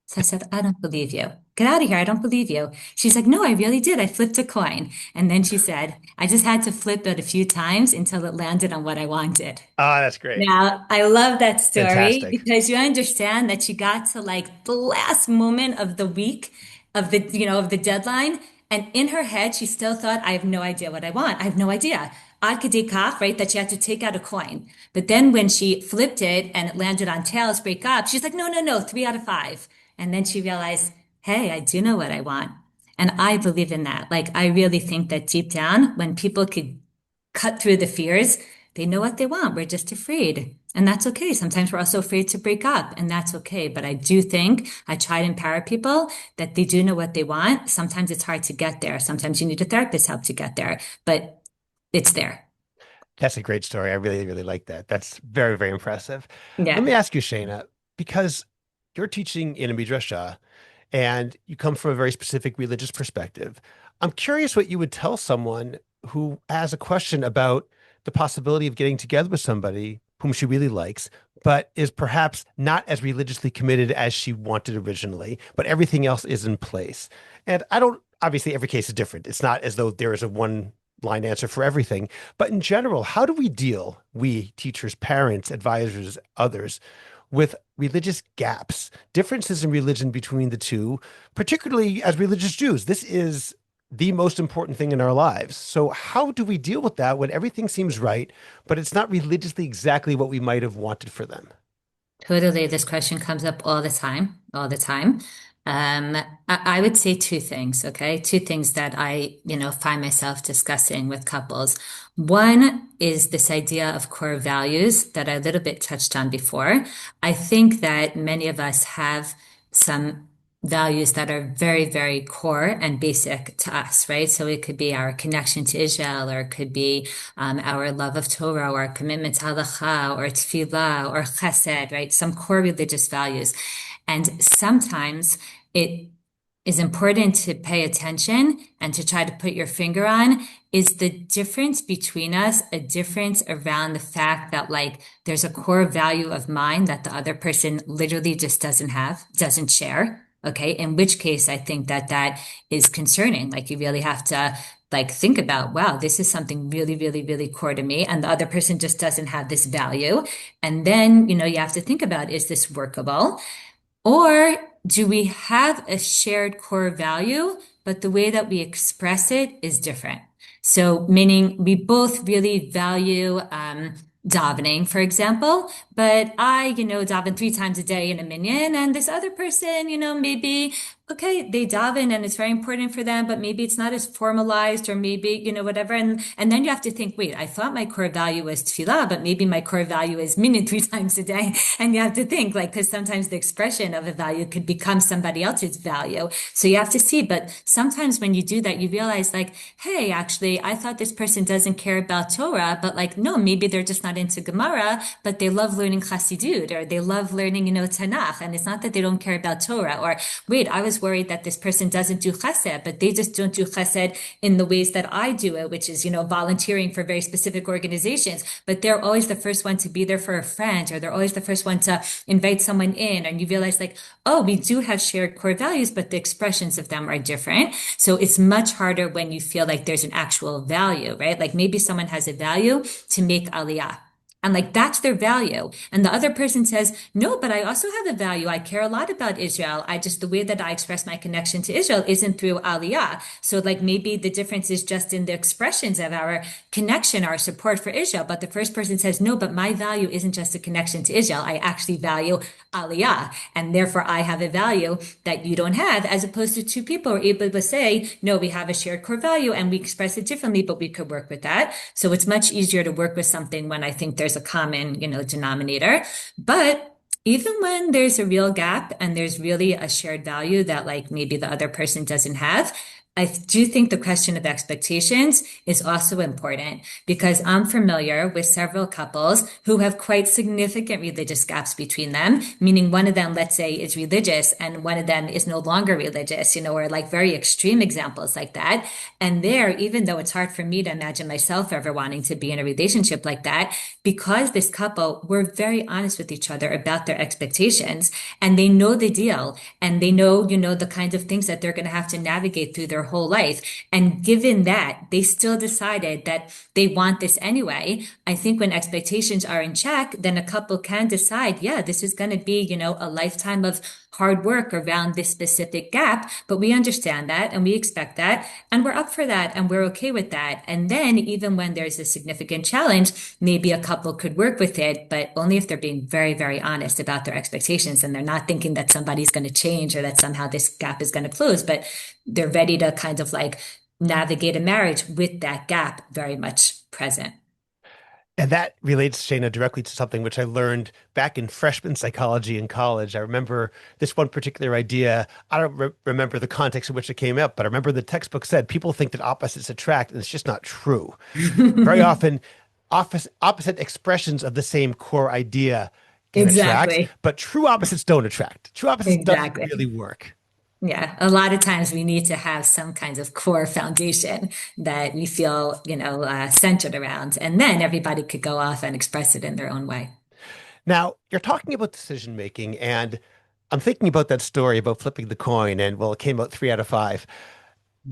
So I said, I don't believe you. Get out of here. I don't believe you. She's like, no, I really did. I flipped a coin. And then she said, I just had to flip it a few times until it landed on what I wanted. Ah, that's great. Now, I love that story Fantastic. because you understand that she got to like the last moment of the week of the deadline. And in her head, she still thought, I have no idea what I want. I have no idea. Ad kadei kach, right? That she had to take out a coin. But then when she flipped it and it landed on tails, break up, she's like, no, no, no, 3 out of 5. And then she realized, hey, I do know what I want. And I believe in that. Like, I really think that deep down, when people could cut through the fears, they know what they want. We're just afraid. And that's okay. Sometimes we're also afraid to break up, and that's okay. But I do think I try to empower people that they do know what they want. Sometimes it's hard to get there. Sometimes you need a therapist help to get there, but it's there. That's a great story. I really, really like that. That's very, very impressive. Let Yeah. me ask you, Shayna, because you're teaching in a midrasha and you come from a very specific religious perspective. I'm curious what you would tell someone who has a question about the possibility of getting together with somebody whom she really likes, but is perhaps not as religiously committed as she wanted originally, but everything else is in place. And I don't, obviously, every case is different. It's not as though there is a one line answer for everything. But in general, how do we deal, we teachers, parents, advisors, others, with religious gaps, differences in religion between the two, particularly as religious Jews? This is the most important thing in our lives. So how do we deal with that when everything seems right, but it's not religiously exactly what we might have wanted for them? Totally. This question comes up all the time, all the time. I would say two things, okay? Two things that I find myself discussing with couples. One is this idea of core values that I a little bit touched on before. I think that many of us have some values that are very, very core and basic to us, right? So it could be our connection to Israel, or it could be our love of Torah, or our commitment to halacha, or tefillah, or chesed, right? Some core religious values. And sometimes it is important to pay attention and to try to put your finger on is the difference between us, a difference around the fact that like there's a core value of mine that the other person literally just doesn't have, doesn't share. Okay. In which case, I think that that is concerning. Like you really have to like think about, wow, this is something really, really, really core to me. And the other person just doesn't have this value. And then, you have to think about, is this workable? Or do we have a shared core value, but the way that we express it is different? So, meaning we both really value davening, for example, but I daven 3 times a day in a minyan, and this other person maybe, okay, they daven and it's very important for them, but maybe it's not as formalized, or maybe whatever. And then you have to think, wait, I thought my core value was tefillah, but maybe my core value is minyan 3 times a day. And you have to think, like, because sometimes the expression of a value could become somebody else's value. So you have to see. But sometimes when you do that, you realize, like, hey, actually, I thought this person doesn't care about Torah, but like, no, maybe they're just not into Gemara, but they love learning Chassidut, or they love learning Tanakh. And it's not that they don't care about Torah. Or wait, I was worried that this person doesn't do chesed, but they just don't do chesed in the ways that I do it, which is volunteering for very specific organizations. But they're always the first one to be there for a friend, or they're always the first one to invite someone in. And you realize, like, oh, we do have shared core values, but the expressions of them are different. So it's much harder when you feel like there's an actual value, right? Like maybe someone has a value to make aliyah. And like that's their value. And the other person says, no, but I also have a value. I care a lot about Israel. I just, the way that I express my connection to Israel isn't through aliyah. So like maybe the difference is just in the expressions of our connection, our support for Israel. But the first person says, no, but my value isn't just a connection to Israel. I actually value aliyah. And therefore I have a value that you don't have, as opposed to two people are able to say, no, we have a shared core value and we express it differently, but we could work with that. So it's much easier to work with something when I think there's a common, denominator. But even when there's a real gap and there's really a shared value that like maybe the other person doesn't have, I do think the question of expectations is also important, because I'm familiar with several couples who have quite significant religious gaps between them, meaning one of them, let's say, is religious and one of them is no longer religious, or like very extreme examples like that. And there, even though it's hard for me to imagine myself ever wanting to be in a relationship like that, because this couple were very honest with each other about their expectations, and they know the deal, and they know, the kinds of things that they're going to have to navigate through their whole life. And given that, they still decided that they want this anyway. I think when expectations are in check, then a couple can decide, yeah, this is going to be, a lifetime of hard work around this specific gap, but we understand that and we expect that and we're up for that and we're okay with that. And then even when there's a significant challenge, maybe a couple could work with it, but only if they're being very, very honest about their expectations and they're not thinking that somebody's going to change or that somehow this gap is going to close, but they're ready to kind of like navigate a marriage with that gap very much present. And that relates, Shayna, directly to something which I learned back in freshman psychology in college. I remember this one particular idea. I don't remember the context in which it came up, but I remember the textbook said people think that opposites attract, and it's just not true. Very often, opposite expressions of the same core idea can attract, Exactly. but true opposites don't attract. True opposites doesn't Exactly. really work. Yeah, a lot of times we need to have some kinds of core foundation that we feel, centered around, and then everybody could go off and express it in their own way. Now, you're talking about decision making, and I'm thinking about that story about flipping the coin, and well, it came out 3 out of 5.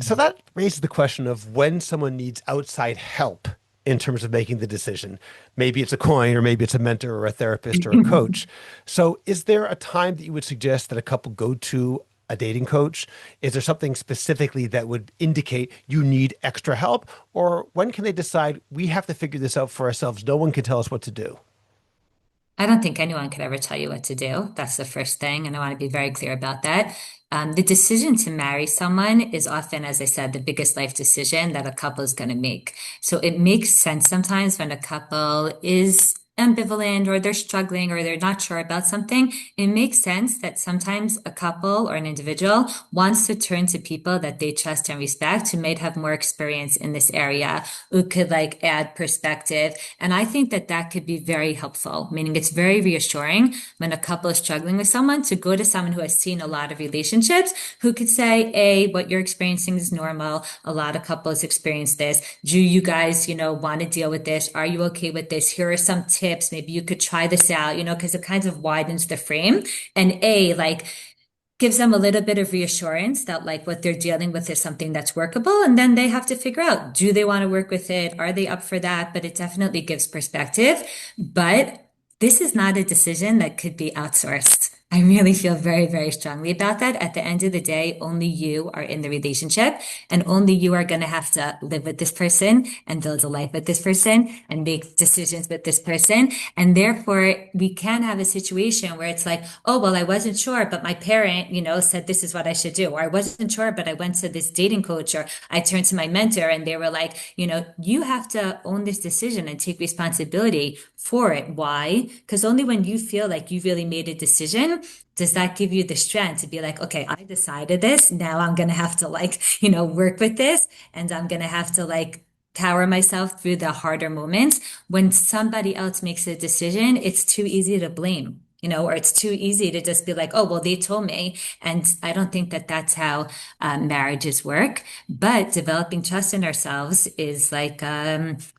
So that raises the question of when someone needs outside help in terms of making the decision. Maybe it's a coin, or maybe it's a mentor or a therapist or a coach. So is there a time that you would suggest that a couple go to a dating coach? Is there something specifically that would indicate you need extra help? Or when can they decide we have to figure this out for ourselves? No one can tell us what to do. I don't think anyone could ever tell you what to do. That's the first thing. And I want to be very clear about that. The decision to marry someone is often, as I said, the biggest life decision that a couple is going to make. So it makes sense sometimes when a couple is ambivalent or they're struggling or they're not sure about something, it makes sense that sometimes a couple or an individual wants to turn to people that they trust and respect who might have more experience in this area, who could like add perspective. And I think that that could be very helpful, meaning it's very reassuring when a couple is struggling with someone to go to someone who has seen a lot of relationships, who could say, A, what you're experiencing is normal. A lot of couples experience this. Do you guys, want to deal with this? Are you okay with this? Here are some tips. Maybe you could try this out, because it kind of widens the frame. And A, like, gives them a little bit of reassurance that like what they're dealing with is something that's workable. And then they have to figure out, do they want to work with it? Are they up for that? But it definitely gives perspective. But this is not a decision that could be outsourced. I really feel very, very strongly about that. At the end of the day, only you are in the relationship and only you are going to have to live with this person and build a life with this person and make decisions with this person. And therefore, we can have a situation where it's like, oh, well, I wasn't sure, but my parent, said this is what I should do. Or I wasn't sure, but I went to this dating coach or I turned to my mentor and they were like, you have to own this decision and take responsibility for it. Why? Because only when you feel like you really made a decision does that give you the strength to be like, okay, I decided this. Now I'm going to have to like, work with this and I'm going to have to like power myself through the harder moments. When somebody else makes a decision, it's too easy to blame. Or it's too easy to just be like, oh, well, they told me. And I don't think that that's how marriages work. But developing trust in ourselves is like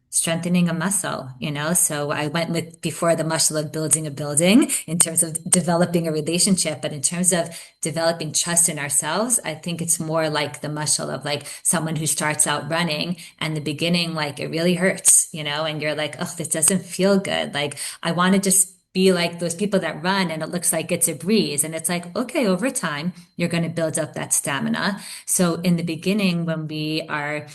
strengthening a muscle, So I went with before the muscle of building a building in terms of developing a relationship. But in terms of developing trust in ourselves, I think it's more like the muscle of like someone who starts out running and the beginning, like it really hurts, and you're like, oh, this doesn't feel good. Like I want to just be like those people that run and it looks like it's a breeze. And it's like, okay, over time, you're going to build up that stamina. So in the beginning, when we are,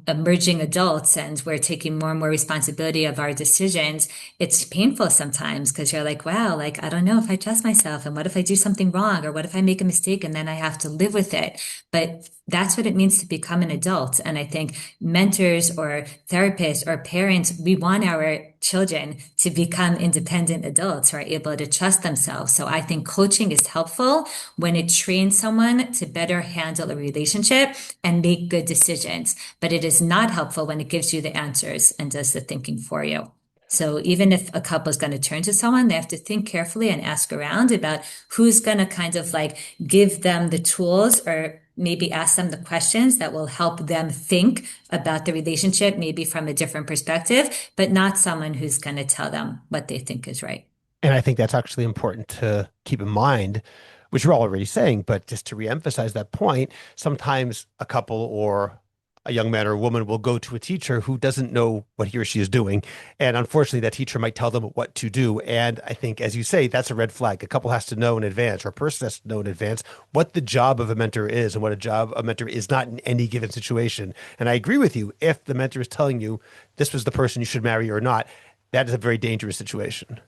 emerging adults and we're taking more and more responsibility of our decisions, it's painful sometimes because you're like, wow, like, I don't know if I trust myself. And what if I do something wrong? Or what if I make a mistake and then I have to live with it? But that's what it means to become an adult. And I think mentors or therapists or parents, we want our children to become independent adults who are able to trust themselves. So I think coaching is helpful when it trains someone to better handle a relationship and make good decisions. But it is not helpful when it gives you the answers and does the thinking for you. So even if a couple is going to turn to someone, they have to think carefully and ask around about who's going to kind of like give them the tools or maybe ask them the questions that will help them think about the relationship, maybe from a different perspective, but not someone who's going to tell them what they think is right. And I think that's actually important to keep in mind, which you're already saying, but just to reemphasize that point, sometimes a couple or a young man or a woman will go to a teacher who doesn't know what he or she is doing. And unfortunately, that teacher might tell them what to do. And I think, as you say, that's a red flag. A couple has to know in advance, or a person has to know in advance what the job of a mentor is and what a job a mentor is not in any given situation. And I agree with you. If the mentor is telling you this was the person you should marry or not, that is a very dangerous situation.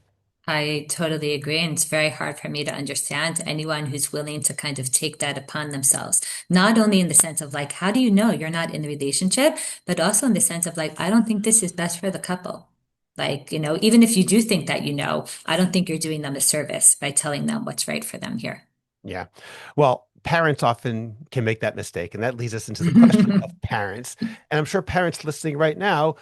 I totally agree. And it's very hard for me to understand anyone who's willing to kind of take that upon themselves. Not only in the sense of like, how do you know you're not in the relationship, but also in the sense of like, I don't think this is best for the couple. Like, even if you do think that I don't think you're doing them a service by telling them what's right for them here. Yeah. Well, parents often can make that mistake. And that leads us into the question of parents. And I'm sure parents listening right now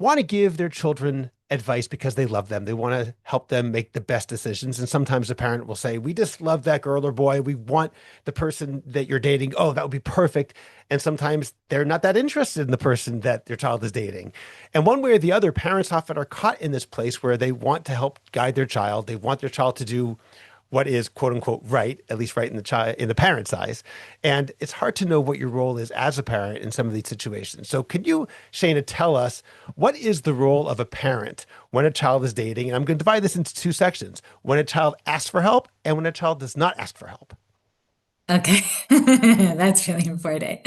want to give their children advice because they love them. They want to help them make the best decisions. And sometimes a parent will say, we just love that girl or boy. We want the person that you're dating. Oh, that would be perfect. And sometimes they're not that interested in the person that their child is dating. And one way or the other, parents often are caught in this place where they want to help guide their child. They want their child to do what is quote unquote right, at least right in the child in the parent's eyes. And it's hard to know what your role is as a parent in some of these situations. So could you, Shayna, tell us what is the role of a parent when a child is dating? And I'm going to divide this into two sections: when a child asks for help and when a child does not ask for help. Okay, that's really important.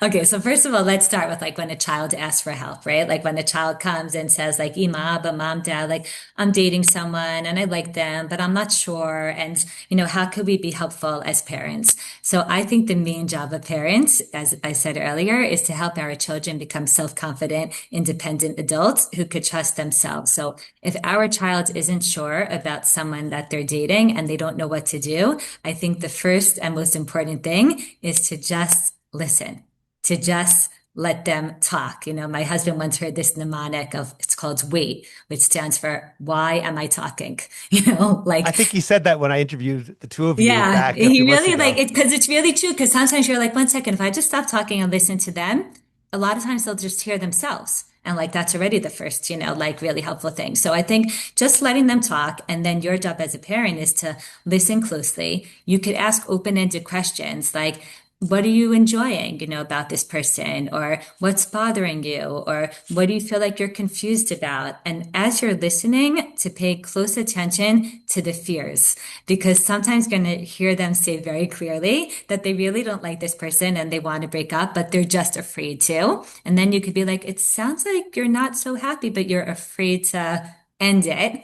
Okay, so first of all, let's start with like when a child asks for help, right? Like when a child comes and says like, Ima, but mom, dad, like I'm dating someone and I like them, but I'm not sure. And, how could we be helpful as parents? So I think the main job of parents, as I said earlier, is to help our children become self-confident, independent adults who could trust themselves. So if our child isn't sure about someone that they're dating and they don't know what to do, I think the first and most important thing is to just listen, to just let them talk. My husband once heard this mnemonic of it's called WAIT, which stands for why am I talking? I Like think he said that when I interviewed the two of you yeah, back a he few months really like ago. it because it's really true. Because sometimes you're like, 1 second, if I just stop talking and listen to them, a lot of times they'll just hear themselves. And like that's already the first, like really helpful thing. So I think just letting them talk and then your job as a parent is to listen closely. You could ask open-ended questions like, what are you enjoying, about this person? Or what's bothering you? Or what do you feel like you're confused about? And as you're listening, to pay close attention to the fears because sometimes you're going to hear them say very clearly that they really don't like this person and they want to break up, but they're just afraid to. And then you could be like, it sounds like you're not so happy, but you're afraid to end it.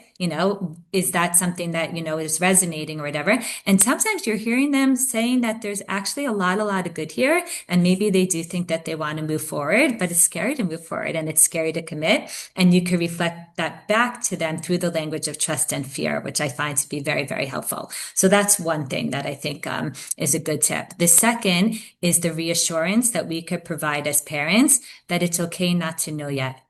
Is that something that, is resonating or whatever? And sometimes you're hearing them saying that there's actually a lot of good here. And maybe they do think that they want to move forward, but it's scary to move forward and it's scary to commit. And you could reflect that back to them through the language of trust and fear, which I find to be very, very helpful. So that's one thing that I think is a good tip. The second is the reassurance that we could provide as parents that it's okay not to know yet.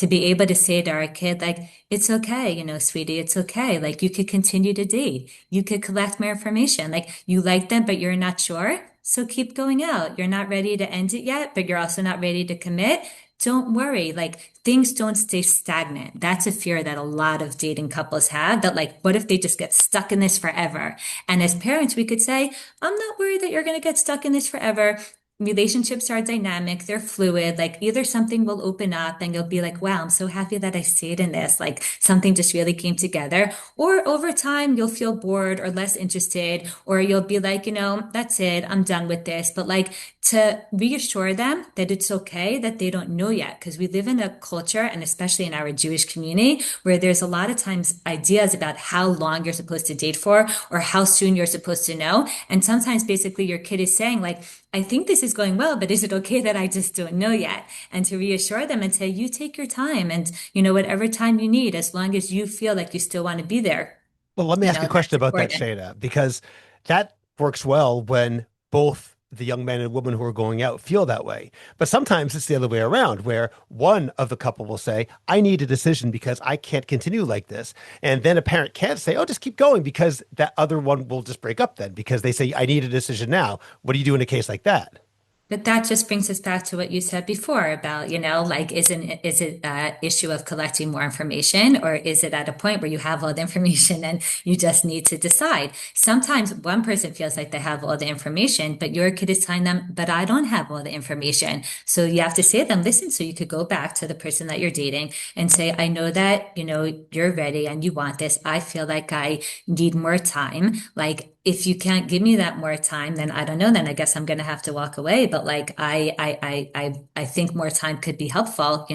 To be able to say to our kid, like, it's okay, sweetie, it's okay. Like, you could continue to date. You could collect more information. Like, you like them, but you're not sure. So keep going out. You're not ready to end it yet, but you're also not ready to commit. Don't worry. Like, things don't stay stagnant. That's a fear that a lot of dating couples have that, like, what if they just get stuck in this forever? And as parents, we could say, I'm not worried that you're going to get stuck in this forever. Relationships are dynamic, they're fluid. Like either something will open up and you'll be like, wow, I'm so happy that I stayed in this. Like something just really came together. Or over time, you'll feel bored or less interested, or you'll be like, that's it, I'm done with this. But like to reassure them that it's okay that they don't know yet, because we live in a culture, and especially in our Jewish community, where there's a lot of times ideas about how long you're supposed to date for or how soon you're supposed to know. And sometimes basically your kid is saying, like, I think this is going well, but is it okay that I just don't know yet? And to reassure them and say, you take your time and, whatever time you need, as long as you feel like you still want to be there, Well, let me ask a question that's about that, important. Shayna, because that works well when both the young men and women who are going out feel that way. But sometimes it's the other way around, where one of the couple will say, I need a decision because I can't continue like this. And then a parent can't say, oh, just keep going because that other one will just break up then because they say, I need a decision now. What do you do in a case like that? But that just brings us back to what you said before about, like, is it a issue of collecting more information, or is it at a point where you have all the information and you just need to decide? Sometimes one person feels like they have all the information, but your kid is telling them, but I don't have all the information. So you have to say to them, listen, so you could go back to the person that you're dating and say, I know that, you're ready and you want this. I feel like I need more time. Like, if you can't give me that more time, then I don't know. Then I guess I'm going to have to walk away. But like, I think more time could be helpful.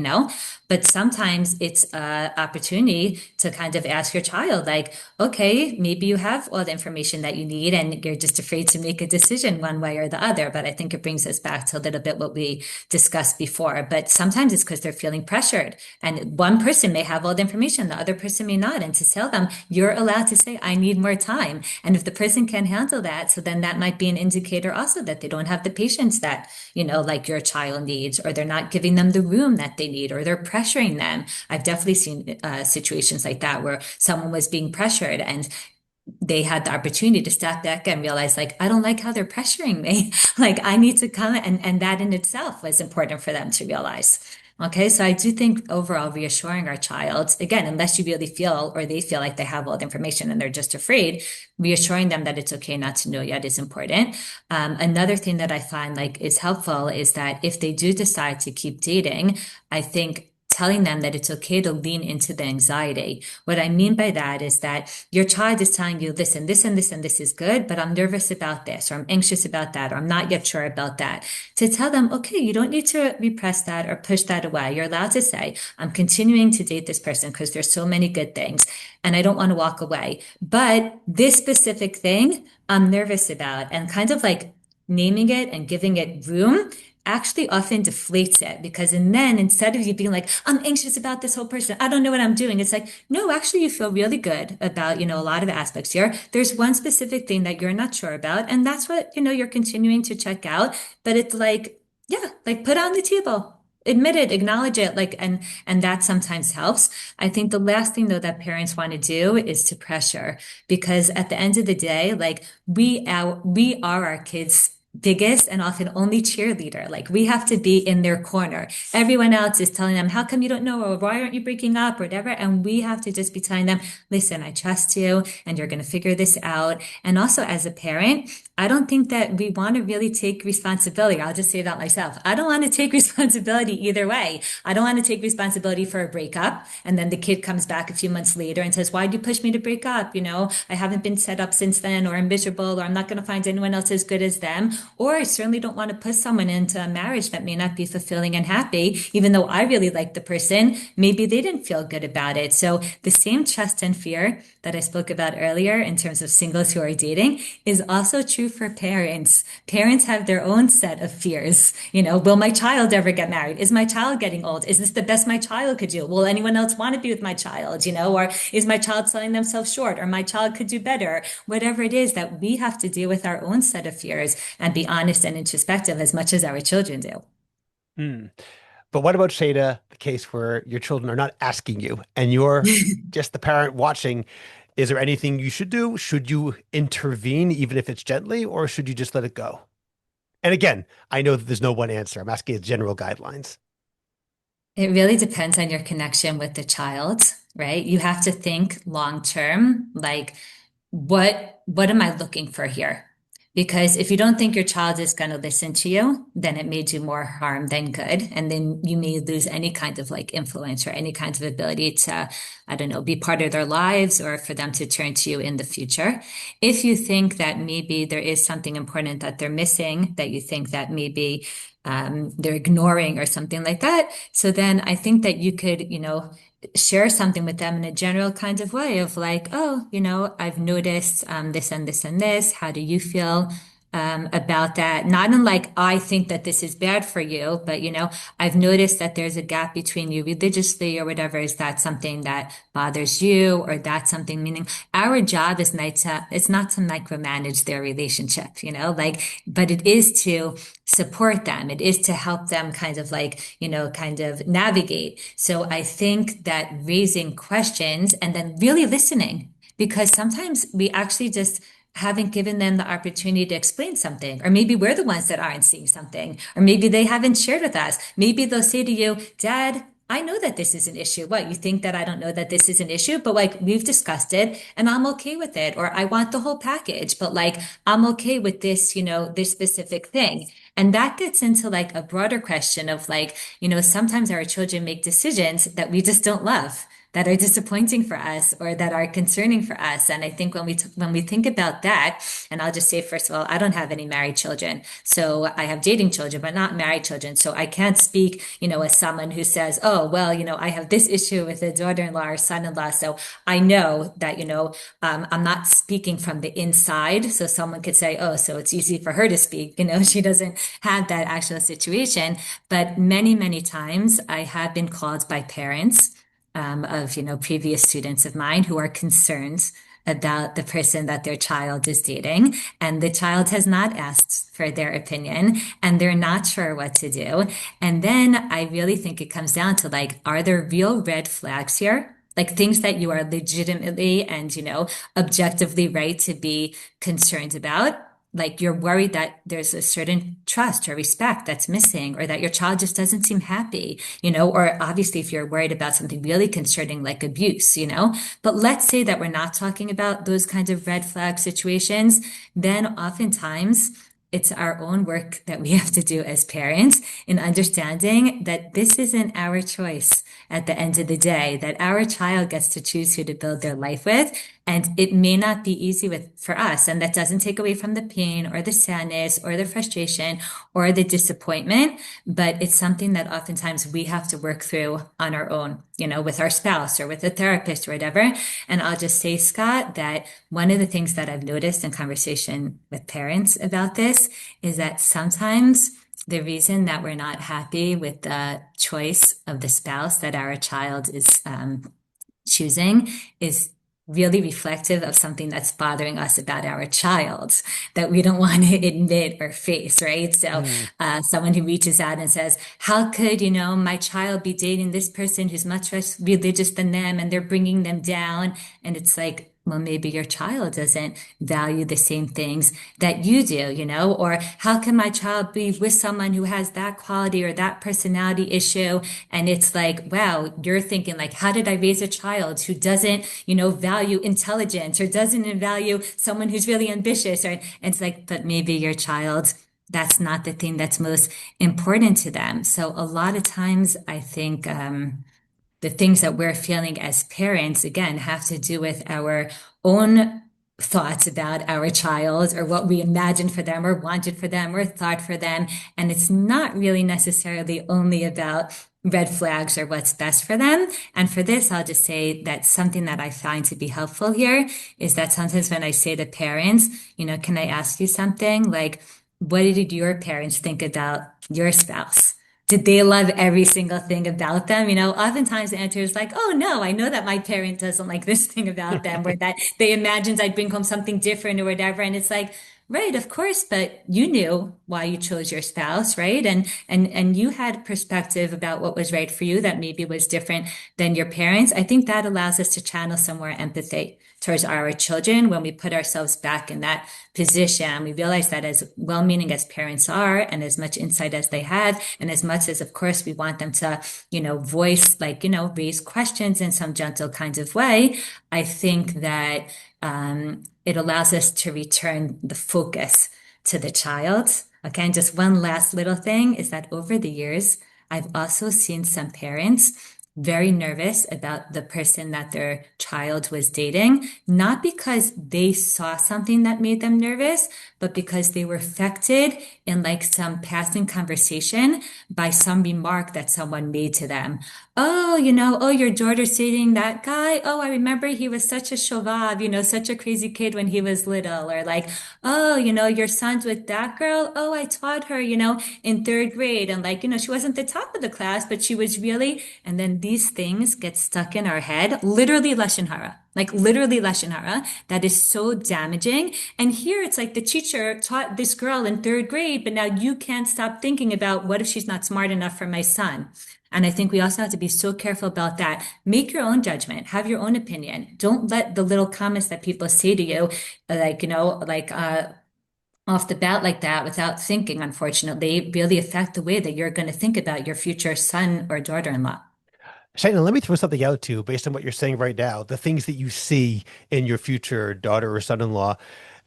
But sometimes it's an opportunity to kind of ask your child, like, okay, maybe you have all the information that you need, and you're just afraid to make a decision one way or the other. But I think it brings us back to a little bit what we discussed before. But sometimes it's because they're feeling pressured, and one person may have all the information, the other person may not. And to tell them, you're allowed to say, I need more time. And if the person can handle that, so then that might be an indicator also that they don't have the patience that, like your child needs, or they're not giving them the room that they need, or they're pressuring them. I've definitely seen situations like that where someone was being pressured and they had the opportunity to step back and realize, like, I don't like how they're pressuring me. Like, I need to come, and that in itself was important for them to realize. Okay, so I do think overall reassuring our child, again, unless you really feel or they feel like they have all the information and they're just afraid, reassuring them that it's okay not to know yet is important. Another thing that I find like is helpful is that if they do decide to keep dating, I think telling them that it's okay to lean into the anxiety. What I mean by that is that your child is telling you, listen, this and this and this is good, but I'm nervous about this, or I'm anxious about that, or I'm not yet sure about that. To tell them, okay, you don't need to repress that or push that away. You're allowed to say, I'm continuing to date this person because there's so many good things and I don't want to walk away. But this specific thing I'm nervous about, and kind of like naming it and giving it room actually often deflates it, because and then instead of you being like, I'm anxious about this whole person, I don't know what I'm doing, it's like, no, actually you feel really good about, a lot of aspects here. There's one specific thing that you're not sure about, and that's what, you're continuing to check out. But it's like, yeah, like put it on the table. Admit it, acknowledge it, like, and that sometimes helps. I think the last thing though that parents want to do is to pressure, because at the end of the day, like we are our kids' biggest and often only cheerleader. Like we have to be in their corner. Everyone else is telling them, how come you don't know? Or why aren't you breaking up? Or whatever. And we have to just be telling them, listen, I trust you and you're going to figure this out. And also as a parent, I don't think that we want to really take responsibility. I'll just say that myself. I don't want to take responsibility either way. I don't want to take responsibility for a breakup. And then the kid comes back a few months later and says, why'd you push me to break up? I haven't been set up since then, or I'm miserable, or I'm not going to find anyone else as good as them. Or I certainly don't want to put someone into a marriage that may not be fulfilling and happy, even though I really like the person. Maybe they didn't feel good about it. So the same trust and fear that I spoke about earlier in terms of singles who are dating is also true for parents. Parents have their own set of fears. Will my child ever get married? Is my child getting old? Is this the best my child could do? Will anyone else want to be with my child? Or is my child selling themselves short? Or my child could do better? Whatever it is that we have to deal with our own set of fears and be honest and introspective as much as our children do. Hmm. But what about Shayna, the case where your children are not asking you and you're just the parent watching? Is there anything you should do? Should you intervene, even if it's gently, or should you just let it go? And again, I know that there's no one answer. I'm asking as general guidelines. It really depends on your connection with the child, right? You have to think long term, like what am I looking for here? Because if you don't think your child is going to listen to you, then it may do more harm than good. And then you may lose any kind of like influence or any kind of ability to, I don't know, be part of their lives or for them to turn to you in the future. If you think that maybe there is something important that they're missing, that you think that maybe they're ignoring or something like that. So then I think that you could, share something with them in a general kind of way of like, oh, I've noticed this and this and this. How do you feel about that? Not in like, I think that this is bad for you, but I've noticed that there's a gap between you religiously or whatever. Is that something that bothers you, or that's something, meaning our job is not to, it's not to micromanage their relationship, like, but it is to support them. It is to help them kind of like, kind of navigate. So I think that raising questions and then really listening, because sometimes we actually just haven't given them the opportunity to explain something, or maybe we're the ones that aren't seeing something, or maybe they haven't shared with us. Maybe they'll say to you, Dad, I know that this is an issue. What, you think that I don't know that this is an issue? But like we've discussed it and I'm okay with it. Or I want the whole package, but like I'm okay with this, this specific thing. And that gets into like a broader question of like, sometimes our children make decisions that we just don't love, that are disappointing for us or that are concerning for us. And I think when we think about that, and I'll just say, first of all, I don't have any married children. So I have dating children, but not married children. So I can't speak, as someone who says, oh, well, I have this issue with a daughter-in-law or son-in-law. So I know that, I'm not speaking from the inside. So someone could say, oh, so it's easy for her to speak. She doesn't have that actual situation. But many, many times I have been called by parents of previous students of mine who are concerned about the person that their child is dating, and the child has not asked for their opinion and they're not sure what to do. And then I really think it comes down to like, are there real red flags here? Like things that you are legitimately and objectively right to be concerned about. Like you're worried that there's a certain trust or respect that's missing, or that your child just doesn't seem happy, or obviously if you're worried about something really concerning like abuse, but let's say that we're not talking about those kinds of red flag situations, then oftentimes it's our own work that we have to do as parents in understanding that this isn't our choice at the end of the day, that our child gets to choose who to build their life with. And it may not be easy for us. And that doesn't take away from the pain or the sadness or the frustration or the disappointment, but it's something that oftentimes we have to work through on our own, with our spouse or with a therapist or whatever. And I'll just say, Scott, that one of the things that I've noticed in conversation with parents about this is that sometimes the reason that we're not happy with the choice of the spouse that our child is choosing is really reflective of something that's bothering us about our child that we don't want to admit or face, right? So, Mm. someone who reaches out and says, how could, my child be dating this person who's much less religious than them and they're bringing them down? And it's like, well, maybe your child doesn't value the same things that you do, or how can my child be with someone who has that quality or that personality issue? And it's like, wow, you're thinking like, how did I raise a child who doesn't, value intelligence or doesn't value someone who's really ambitious? Or and it's like, but maybe your child, that's not the thing that's most important to them. So a lot of times I think, the things that we're feeling as parents, again, have to do with our own thoughts about our child or what we imagined for them or wanted for them or thought for them. And it's not really necessarily only about red flags or what's best for them. And for this, I'll just say that something that I find to be helpful here is that sometimes when I say to parents, can I ask you something? Like, what did your parents think about your spouse? Did they love every single thing about them? Oftentimes the answer is like, oh no, I know that my parent doesn't like this thing about them, or that they imagined I'd bring home something different or whatever. And it's like, right, of course, but you knew why you chose your spouse, right? And you had perspective about what was right for you that maybe was different than your parents. I think that allows us to channel some more empathy towards our children when we put ourselves back in that position. We realize that as well-meaning as parents are, and as much insight as they have, and as much as, of course, we want them to, voice, like, raise questions in some gentle kind of way, I think that it allows us to return the focus to the child. Okay, and just one last little thing is that over the years, I've also seen some parents very nervous about the person that their child was dating, not because they saw something that made them nervous, but because they were affected in like some passing conversation by some remark that someone made to them. Oh, oh, your daughter's dating that guy. Oh, I remember he was such a shovav, such a crazy kid when he was little. Or like, oh, your son's with that girl. Oh, I taught her, in third grade. And like, she wasn't the top of the class, but she was really, and then these things get stuck in our head, literally lashon hara. Like literally lashon hara, that is so damaging. And here it's like the teacher taught this girl in third grade, but now you can't stop thinking about what if she's not smart enough for my son? And I think we also have to be so careful about that. Make your own judgment, have your own opinion. Don't let the little comments that people say to you, off the bat like that without thinking, unfortunately, really affect the way that you're going to think about your future son or daughter-in-law. Shayna, let me throw something out too, based on what you're saying right now, the things that you see in your future daughter or son-in-law.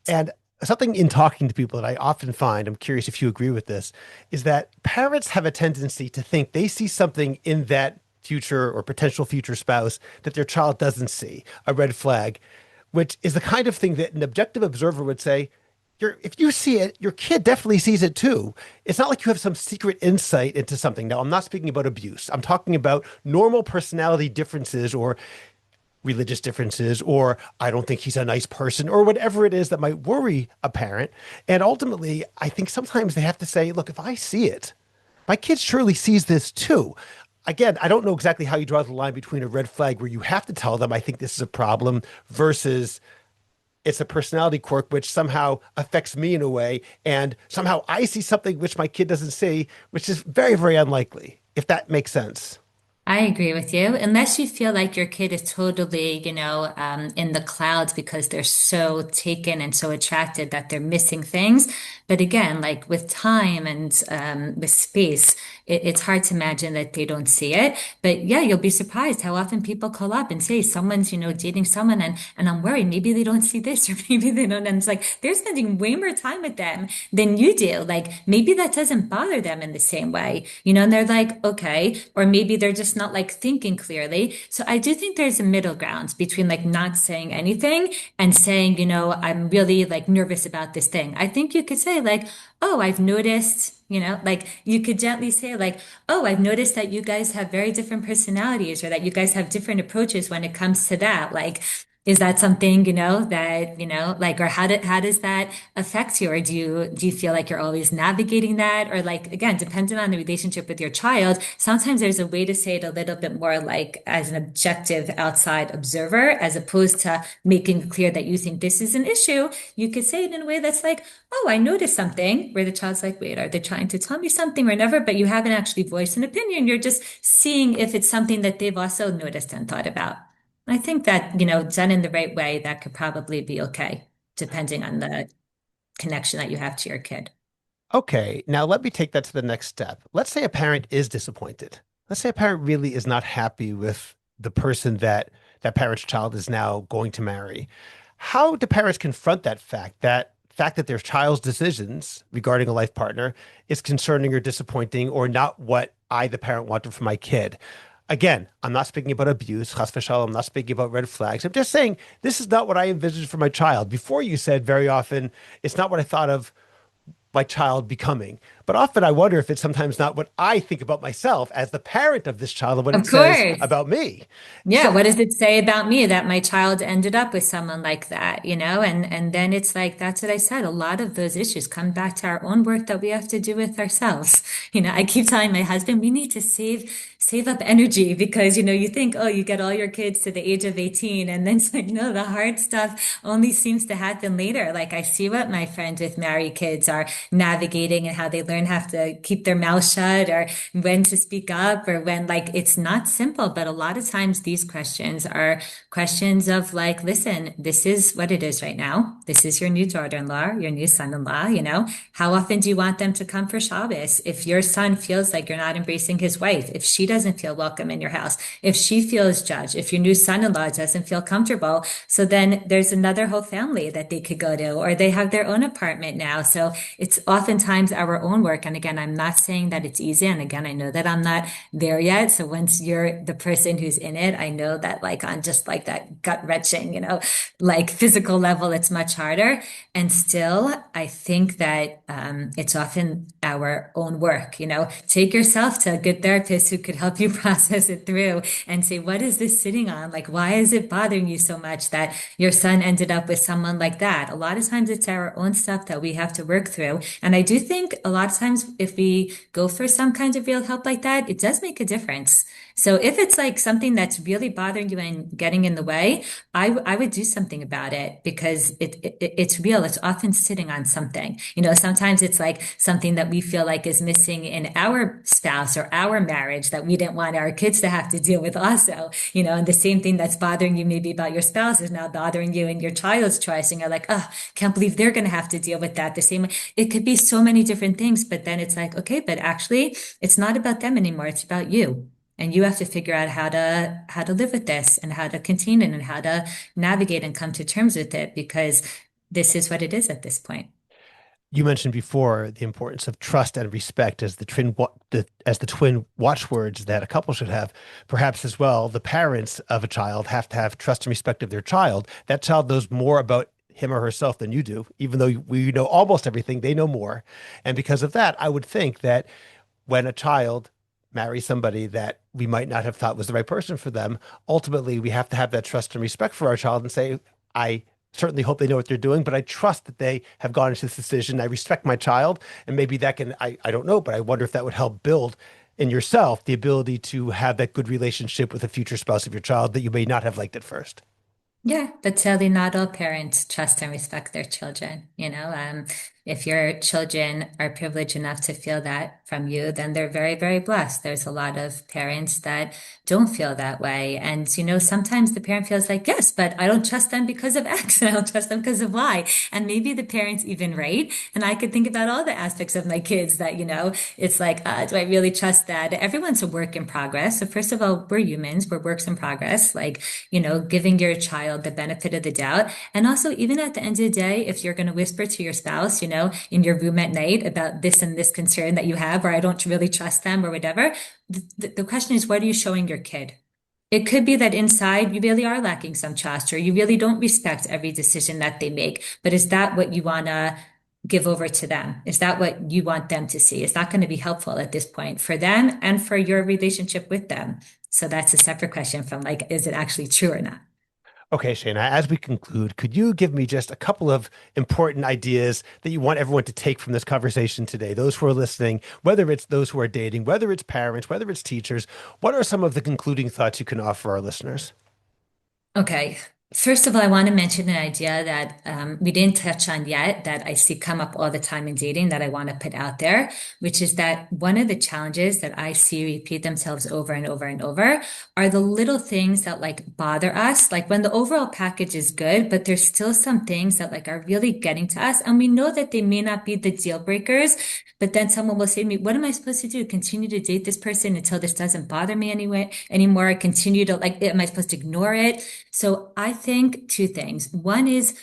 And something in talking to people that I often find, I'm curious if you agree with this, is that parents have a tendency to think they see something in that future or potential future spouse that their child doesn't see, a red flag, which is the kind of thing that an objective observer would say, if you see it, your kid definitely sees it too. It's not like you have some secret insight into something. Now, I'm not speaking about abuse. I'm talking about normal personality differences or religious differences, or I don't think he's a nice person, or whatever it is that might worry a parent. And ultimately, I think sometimes they have to say, look, if I see it, my kid surely sees this too. Again, I don't know exactly how you draw the line between a red flag where you have to tell them, I think this is a problem, versus it's a personality quirk which somehow affects me in a way, and somehow I see something which my kid doesn't see, which is very, very unlikely, if that makes sense. I agree with you. Unless you feel like your kid is totally, in the clouds because they're so taken and so attracted that they're missing things. But again, like with time and with space, it's hard to imagine that they don't see it. But yeah, you'll be surprised how often people call up and say someone's, dating someone and I'm worried maybe they don't see this or maybe they don't. And it's like they're spending way more time with them than you do. Like maybe that doesn't bother them in the same way, and they're like, okay, or maybe they're just not like thinking clearly. So I do think there's a middle ground between like not saying anything and saying, I'm really like nervous about this thing. I think you could say like, oh, I've noticed, like you could gently say like, oh, I've noticed that you guys have very different personalities or that you guys have different approaches when it comes to that. Like, is that something, that, like, or how does that affect you? Or do you feel like you're always navigating that? Or like, again, depending on the relationship with your child, sometimes there's a way to say it a little bit more like as an objective outside observer, as opposed to making it clear that you think this is an issue. You could say it in a way that's like, oh, I noticed something, where the child's like, wait, are they trying to tell me something or never? But you haven't actually voiced an opinion. You're just seeing if it's something that they've also noticed and thought about. I think that, done in the right way, that could probably be okay, depending on the connection that you have to your kid. Okay, now let me take that to the next step. Let's say a parent is disappointed. Let's say a parent really is not happy with the person that that parent's child is now going to marry. How do parents confront that fact that their child's decisions regarding a life partner is concerning or disappointing or not what I, the parent, wanted for my kid? Again, I'm not speaking about abuse, chas v'shalom. I'm not speaking about red flags. I'm just saying this is not what I envisioned for my child. Before you said very often, it's not what I thought of my child becoming. But often I wonder if it's sometimes not what I think about myself as the parent of this child and what Of it says course. about me. Yeah, So what does it say about me that my child ended up with someone like that, And then it's like that's what I said. A lot of those issues come back to our own work that we have to do with ourselves. I keep telling my husband we need to save up energy because you think, oh, you get all your kids to the age of 18 and then it's like no, the hard stuff only seems to happen later. Like I see what my friends with married kids are navigating and how they learn how to keep their mouth shut or when to speak up or when like it's not simple, but a lot of times these questions are questions of like, listen, this is what it is right now. This is your new daughter-in-law, your new son-in-law, How often do you want them to come for Shabbos? If your son feels like you're not embracing his wife, if she doesn't feel welcome in your house, if she feels judged, if your new son-in-law doesn't feel comfortable, so then there's another whole family that they could go to, or they have their own apartment now. So it's oftentimes our own work. And again, I'm not saying that it's easy. And again, I know that I'm not there yet. So once you're the person who's in it, I know that like on just like that gut wrenching, like physical level, it's much harder. And still, I think that it's often our own work, take yourself to a good therapist who could help you process it through and say, what is this sitting on? Like, why is it bothering you so much that your son ended up with someone like that? A lot of times it's our own stuff that we have to work through. And I do think a lot of times if we go for some kind of real help like that, it does make a difference. So if it's like something that's really bothering you and getting in the way, I would do something about it because it's real. It's often sitting on something. Sometimes it's like something that we feel like is missing in our spouse or our marriage that we didn't want our kids to have to deal with also. And the same thing that's bothering you maybe about your spouse is now bothering you in your child's choice. And you're like, oh, can't believe they're going to have to deal with that the same way. It could be so many different things, but then it's like, okay, but actually it's not about them anymore. It's about you. And you have to figure out how to live with this and how to contain it and how to navigate and come to terms with it because this is what it is at this point. you mentioned before the importance of trust and respect as the twin watchwords that a couple should have. Perhaps as well, the parents of a child have to have trust and respect of their child. That child knows more about him or herself than you do, even though we know almost everything, they know more. And because of that, I would think that when a child marries somebody that we might not have thought was the right person for them, ultimately we have to have that trust and respect for our child and say, I certainly hope they know what they're doing, but I trust that they have gone into this decision. I respect my child. And maybe that can, I don't know, but I wonder if that would help build in yourself the ability to have that good relationship with a future spouse of your child that you may not have liked at first. Yeah, but sadly, not all parents trust and respect their children. If your children are privileged enough to feel that from you, then they're very, very blessed. There's a lot of parents that don't feel that way. And, sometimes the parent feels like, yes, but I don't trust them because of X and I don't trust them because of Y. And maybe the parent's even right. And I could think about all the aspects of my kids that, it's like, do I really trust that? Everyone's a work in progress. So first of all, we're humans, we're works in progress, like, giving your child the benefit of the doubt. And also, even at the end of the day, if you're going to whisper to your spouse, in your room at night about this and this concern that you have, or I don't really trust them or whatever, the question is, what are you showing your kid? It could be that inside you really are lacking some trust or you really don't respect every decision that they make. But is that what you want to give over to them? Is that what you want them to see? Is that going to be helpful at this point for them and for your relationship with them? So that's a separate question from like, is it actually true or not? Okay, Shayna, as we conclude, could you give me just a couple of important ideas that you want everyone to take from this conversation today? Those who are listening, whether it's those who are dating, whether it's parents, whether it's teachers, what are some of the concluding thoughts you can offer our listeners? Okay. First of all, I want to mention an idea that we didn't touch on yet that I see come up all the time in dating that I want to put out there, which is that one of the challenges that I see repeat themselves over and over and over are the little things that like bother us. Like when the overall package is good, but there's still some things that like are really getting to us. And we know that they may not be the deal breakers, but then someone will say to me, what am I supposed to do? Continue to date this person until this doesn't bother me anyway anymore? Continue to like, am I supposed to ignore it? So I think two things. One is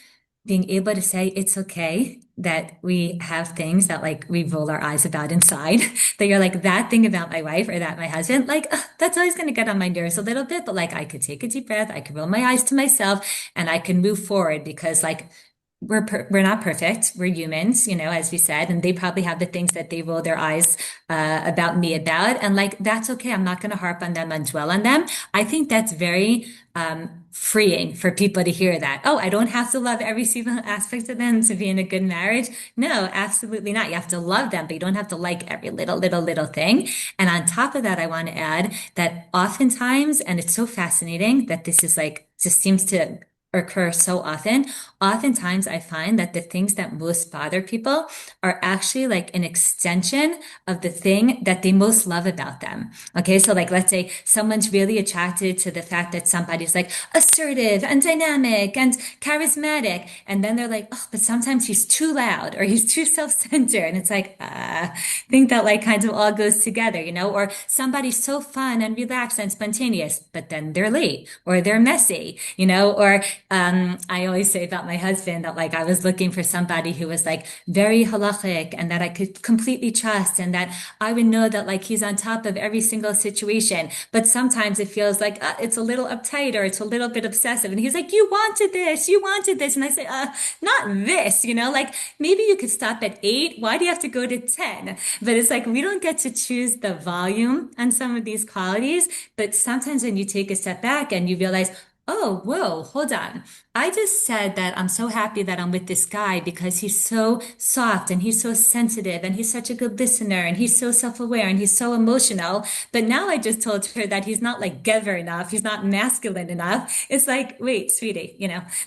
being able to say it's okay that we have things that like we roll our eyes about inside, that you're like that thing about my wife or that my husband, like that's always going to get on my nerves a little bit, but like I could take a deep breath, I could roll my eyes to myself and I can move forward because like we're not perfect. We're humans, as we said, and they probably have the things that they roll their eyes about me about, and like that's okay. I'm not going to harp on them and dwell on them. I think that's very freeing for people to hear that. Oh, I don't have to love every single aspect of them to be in a good marriage. No, absolutely not. You have to love them, but you don't have to like every little thing. And on top of that, I want to add that oftentimes, and it's so fascinating that this is like just seems to occur so often. Oftentimes, I find that the things that most bother people are actually like an extension of the thing that they most love about them. Okay. So like, let's say someone's really attracted to the fact that somebody's like assertive and dynamic and charismatic. And then they're like, oh, but sometimes he's too loud or he's too self-centered. And it's like, I think that like kind of all goes together, or somebody's so fun and relaxed and spontaneous, but then they're late or they're messy, or I always say about my husband that like I was looking for somebody who was like very halachic and that I could completely trust and that I would know that like he's on top of every single situation. But sometimes it feels like it's a little uptight or it's a little bit obsessive. And he's like, you wanted this. And I say, not this, like maybe you could stop at 8. Why do you have to go to 10? But it's like we don't get to choose the volume on some of these qualities. But sometimes when you take a step back and you realize, oh, whoa, hold on. I just said that I'm so happy that I'm with this guy because he's so soft and he's so sensitive and he's such a good listener and he's so self-aware and he's so emotional. But now I just told her that he's not like Gever enough. He's not masculine enough. It's like, wait, sweetie,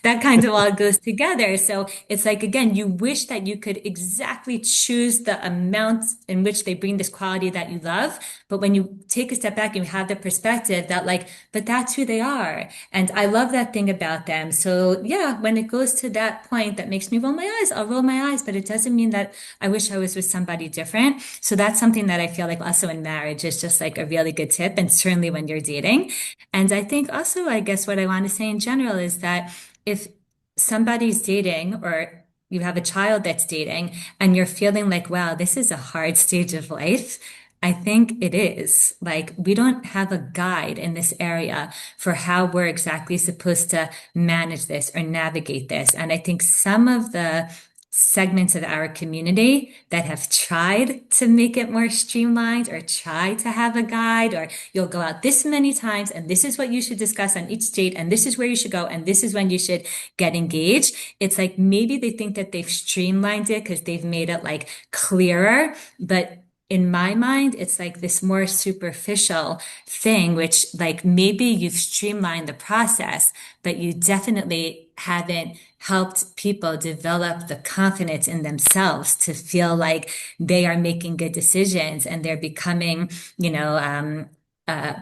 that kind of all goes together. So it's like, again, you wish that you could exactly choose the amount in which they bring this quality that you love. But when you take a step back and you have the perspective that like, but that's who they are. And I love that thing about them. So yeah, when it goes to that point that makes me roll my eyes, I'll roll my eyes, but it doesn't mean that I wish I was with somebody different. So that's something that I feel like also in marriage is just like a really good tip. And certainly when you're dating. And I think also, I guess what I want to say in general is that if somebody's dating or you have a child that's dating and you're feeling like, wow, this is a hard stage of life. I think it is. Like, we don't have a guide in this area for how we're exactly supposed to manage this or navigate this. And I think some of the segments of our community that have tried to make it more streamlined or try to have a guide, or you'll go out this many times and this is what you should discuss on each date and this is where you should go and this is when you should get engaged. It's like maybe they think that they've streamlined it because they've made it like clearer, but in my mind, it's like this more superficial thing, which like maybe you've streamlined the process, but you definitely haven't helped people develop the confidence in themselves to feel like they are making good decisions and they're becoming, you know,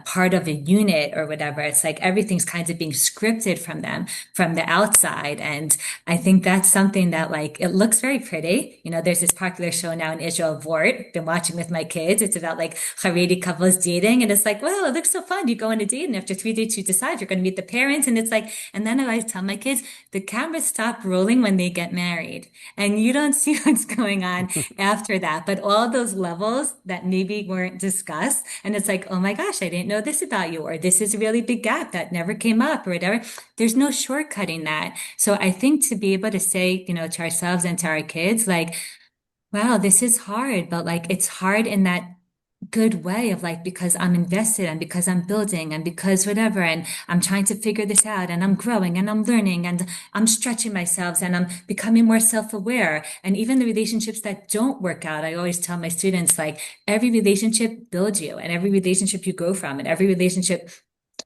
part of a unit or whatever. It's like everything's kind of being scripted from them from the outside. And I think that's something that like it looks very pretty. You know, there's this popular show now in Israel, Vort, been watching with my kids. It's about like Haredi couples dating. And it's like, well, it looks so fun. You go on a date and after 3 dates, you decide you're going to meet the parents. And it's like, and then I always tell my kids, the cameras stop rolling when they get married and you don't see what's going on after that. But all those levels that maybe weren't discussed. And it's like, oh my gosh, I didn't know this about you. Or this is a really big gap that never came up or whatever. There's no shortcutting that. So I think to be able to say, you know, to ourselves and to our kids, like, wow, this is hard, but like it's hard in that good way of like because I'm invested and because I'm building and because whatever and I'm trying to figure this out and I'm growing and I'm learning and I'm stretching myself and I'm becoming more self-aware. And even the relationships that don't work out, I always tell my students like every relationship builds you and every relationship you grow from and every relationship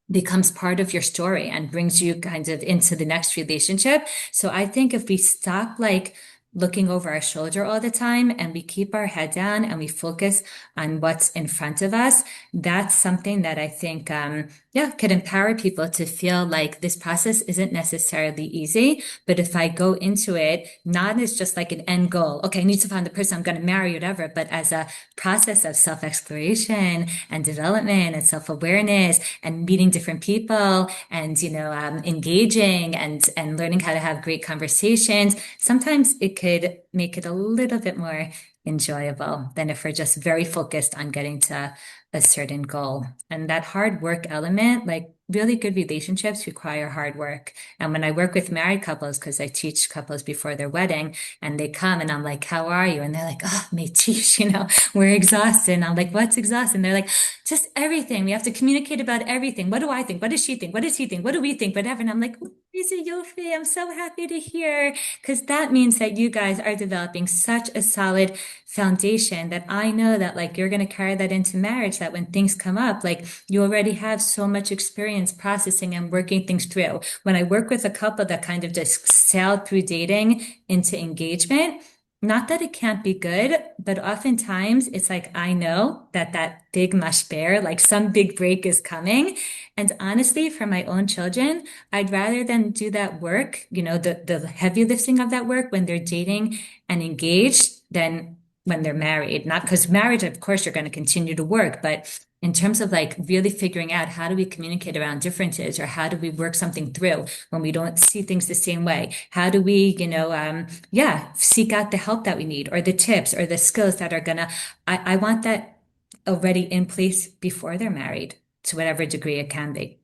becomes part of your story and brings you kind of into the next relationship. So I think if we stop like looking over our shoulder all the time and we keep our head down and we focus on what's in front of us, that's something that I think, yeah, could empower people to feel like this process isn't necessarily easy. But if I go into it, not as just like an end goal, okay, I need to find the person I'm going to marry, whatever, but as a process of self-exploration and development and self-awareness and meeting different people and, you know, engaging and learning how to have great conversations, sometimes it could make it a little bit more enjoyable than if we're just very focused on getting to a certain goal. And that hard work element, like really good relationships require hard work. And when I work with married couples, because I teach couples before their wedding, and they come and I'm like, how are you? And they're like, oh, me teach, you know, we're exhausted. And I'm like, what's exhausted? And they're like, just everything. We have to communicate about everything. What do I think? What does she think? What does he think? What do we think? Whatever. And I'm like, Lisa Yofi, I'm so happy to hear because that means that you guys are developing such a solid foundation that I know that like you're going to carry that into marriage, that when things come up, like you already have so much experience processing and working things through. When I work with a couple that kind of just sailed through dating into engagement, not that it can't be good, but oftentimes it's like, I know that that big mush bear, like some big break is coming. And honestly, for my own children, I'd rather them do that work, you know, the heavy lifting of that work when they're dating and engaged than when they're married. Not because marriage, of course, you're going to continue to work, but in terms of like really figuring out how do we communicate around differences or how do we work something through when we don't see things the same way? How do we, you know, yeah, seek out the help that we need or the tips or the skills that are gonna, I want that already in place before they're married to whatever degree it can be.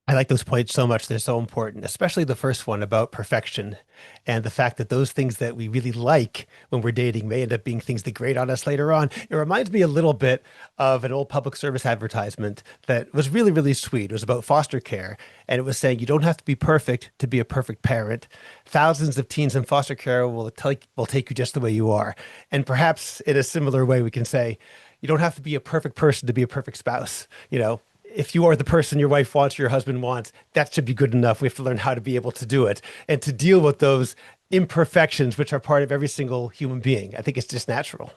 I like those points so much. They're so important, especially the first one about perfection and the fact that those things that we really like when we're dating may end up being things that grate on us later on. It reminds me a little bit of an old public service advertisement that was really, really sweet. It was about foster care, and it was saying you don't have to be perfect to be a perfect parent. Thousands of teens in foster care will take you just the way you are. And perhaps in a similar way, we can say you don't have to be a perfect person to be a perfect spouse. You know, if you are the person your wife wants, your husband wants, that should be good enough. We have to learn how to be able to do it and to deal with those imperfections, which are part of every single human being. I think it's just natural.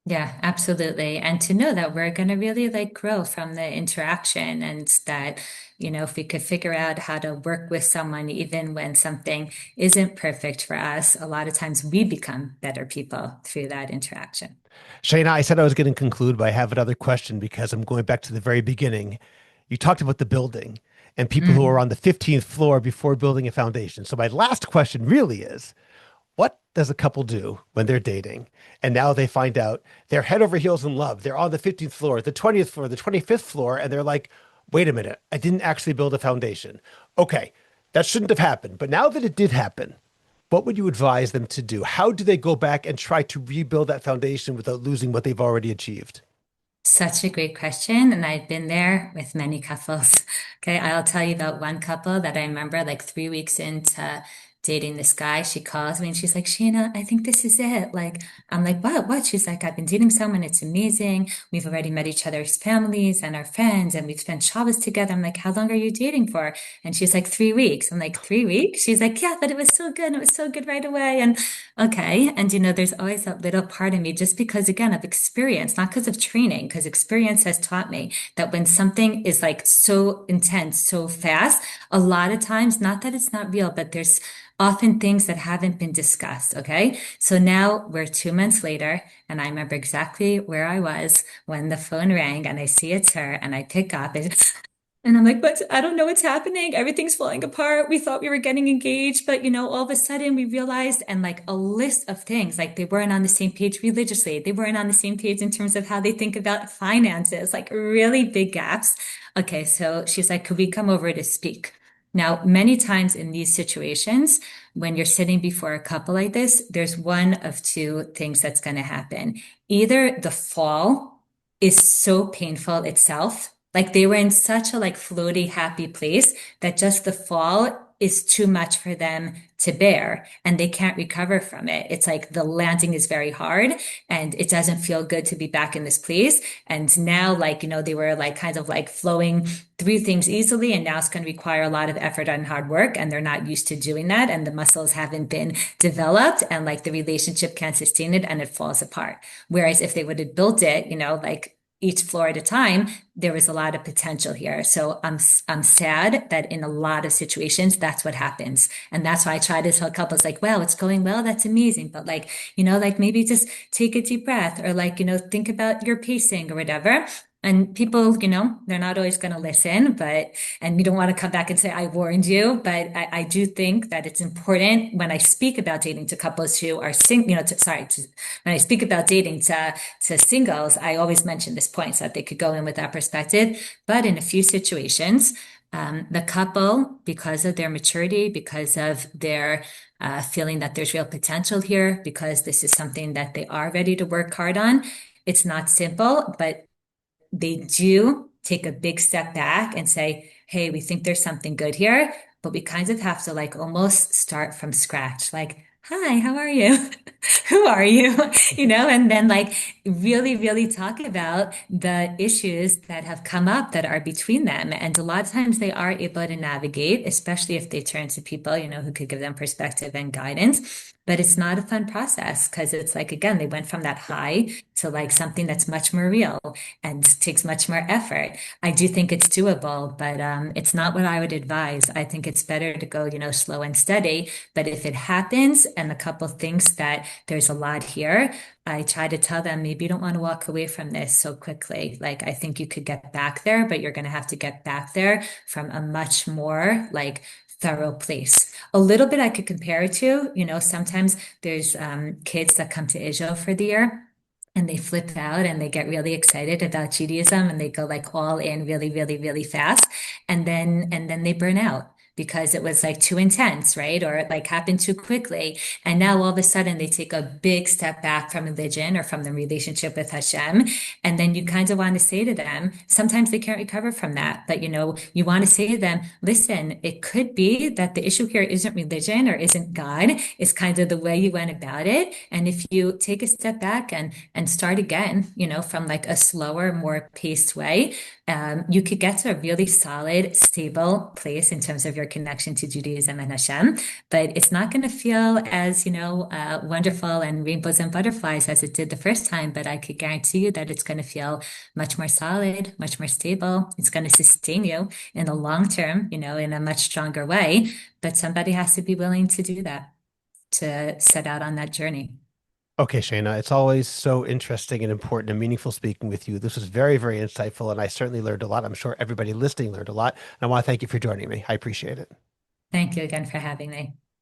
Yeah, absolutely. And to know that we're going to really like grow from the interaction and that, you know, if we could figure out how to work with someone, even when something isn't perfect for us, a lot of times we become better people through that interaction. Shayna, I said I was going to conclude, but I have another question because I'm going back to the very beginning. You talked about the building and people who are Mhm. on the 15th floor before building a foundation. So my last question really is, what does a couple do when they're dating and now they find out they're head over heels in love? They're on the 15th floor, the 20th floor, the 25th floor, and they're like, wait a minute, I didn't actually build a foundation. Okay, that shouldn't have happened. But now that it did happen, what would you advise them to do? How do they go back and try to rebuild that foundation without losing what they've already achieved? Such a great question. And I've been there with many couples. Okay. I'll tell you about one couple that I remember like 3 weeks into dating this guy. She calls me and she's like, Shayna, I think this is it. Like, I'm like, what? What? She's like, I've been dating someone. It's amazing. We've already met each other's families and our friends, and we've spent Shabbos together. I'm like, how long are you dating for? And she's like, 3 weeks. I'm like, 3 weeks? She's like, yeah, but it was so good. It was so good right away. And okay. And there's always that little part of me, just because, again, of experience, not because of training, because experience has taught me that when something is like so intense, so fast, a lot of times, not that it's not real, but there's often things that haven't been discussed. Okay. So now we're 2 months later, and I remember exactly where I was when the phone rang, and I see it's her, and I pick up. And I'm like, but I don't know what's happening. Everything's falling apart. We thought we were getting engaged, but all of a sudden we realized, and like a list of things, like they weren't on the same page religiously. They weren't on the same page in terms of how they think about finances, like really big gaps. Okay, so she's like, could we come over to speak? Now, many times in these situations, when you're sitting before a couple like this, there's one of two things that's going to happen. Either the fall is so painful itself, like they were in such a like floaty, happy place that just the fall is too much for them to bear, and they can't recover from it. It's like the landing is very hard, and it doesn't feel good to be back in this place. And now, like, they were like kind of like flowing through things easily, and now it's going to require a lot of effort and hard work, and they're not used to doing that, and the muscles haven't been developed, and like the relationship can't sustain it, and it falls apart. Whereas if they would have built it, like each floor at a time, there was a lot of potential here. So I'm sad that in a lot of situations that's what happens, and that's why I try to tell couples like, "Wow, it's going well. That's amazing." But like, like maybe just take a deep breath, or like, think about your pacing or whatever. And people, they're not always going to listen, and you don't want to come back and say, I warned you. But I do think that it's important when I speak about dating to couples who are when I speak about dating to singles, I always mention this point so that they could go in with that perspective. But in a few situations, the couple, because of their maturity, because of their feeling that there's real potential here, because this is something that they are ready to work hard on, it's not simple, but they do take a big step back and say, hey, we think there's something good here, but we kind of have to like almost start from scratch. Like, hi, how are you? Who are you? And then like really, really talk about the issues that have come up that are between them. And a lot of times they are able to navigate, especially if they turn to people, who could give them perspective and guidance. But it's not a fun process, because it's like, again, they went from that high to like something that's much more real and takes much more effort. I do think it's doable, but it's not what I would advise. I think it's better to go, slow and steady. But if it happens and the couple thinks that there's a lot here, I try to tell them, maybe you don't want to walk away from this so quickly. Like, I think you could get back there, but you're going to have to get back there from a much more like thorough place. A little bit I could compare it to, sometimes there's kids that come to Israel for the year, and they flip out and they get really excited about Judaism, and they go like all in really, really, really fast. And then they burn out because it was like too intense, right? Or it like happened too quickly. And now all of a sudden they take a big step back from religion or from the relationship with Hashem. And then you kind of want to say to them, sometimes they can't recover from that. But you want to say to them, listen, it could be that the issue here isn't religion or isn't God. It's kind of the way you went about it. And if you take a step back and start again, from like a slower, more paced way, you could get to a really solid, stable place in terms of your connection to Judaism and Hashem. But it's not going to feel as, wonderful and rainbows and butterflies as it did the first time. But I could guarantee you that it's going to feel much more solid, much more stable. It's going to sustain you in the long term, in a much stronger way. But somebody has to be willing to do that, to set out on that journey. Okay, Shayna, it's always so interesting and important and meaningful speaking with you. This was very, very insightful, and I certainly learned a lot. I'm sure everybody listening learned a lot. And I want to thank you for joining me. I appreciate it. Thank you again for having me.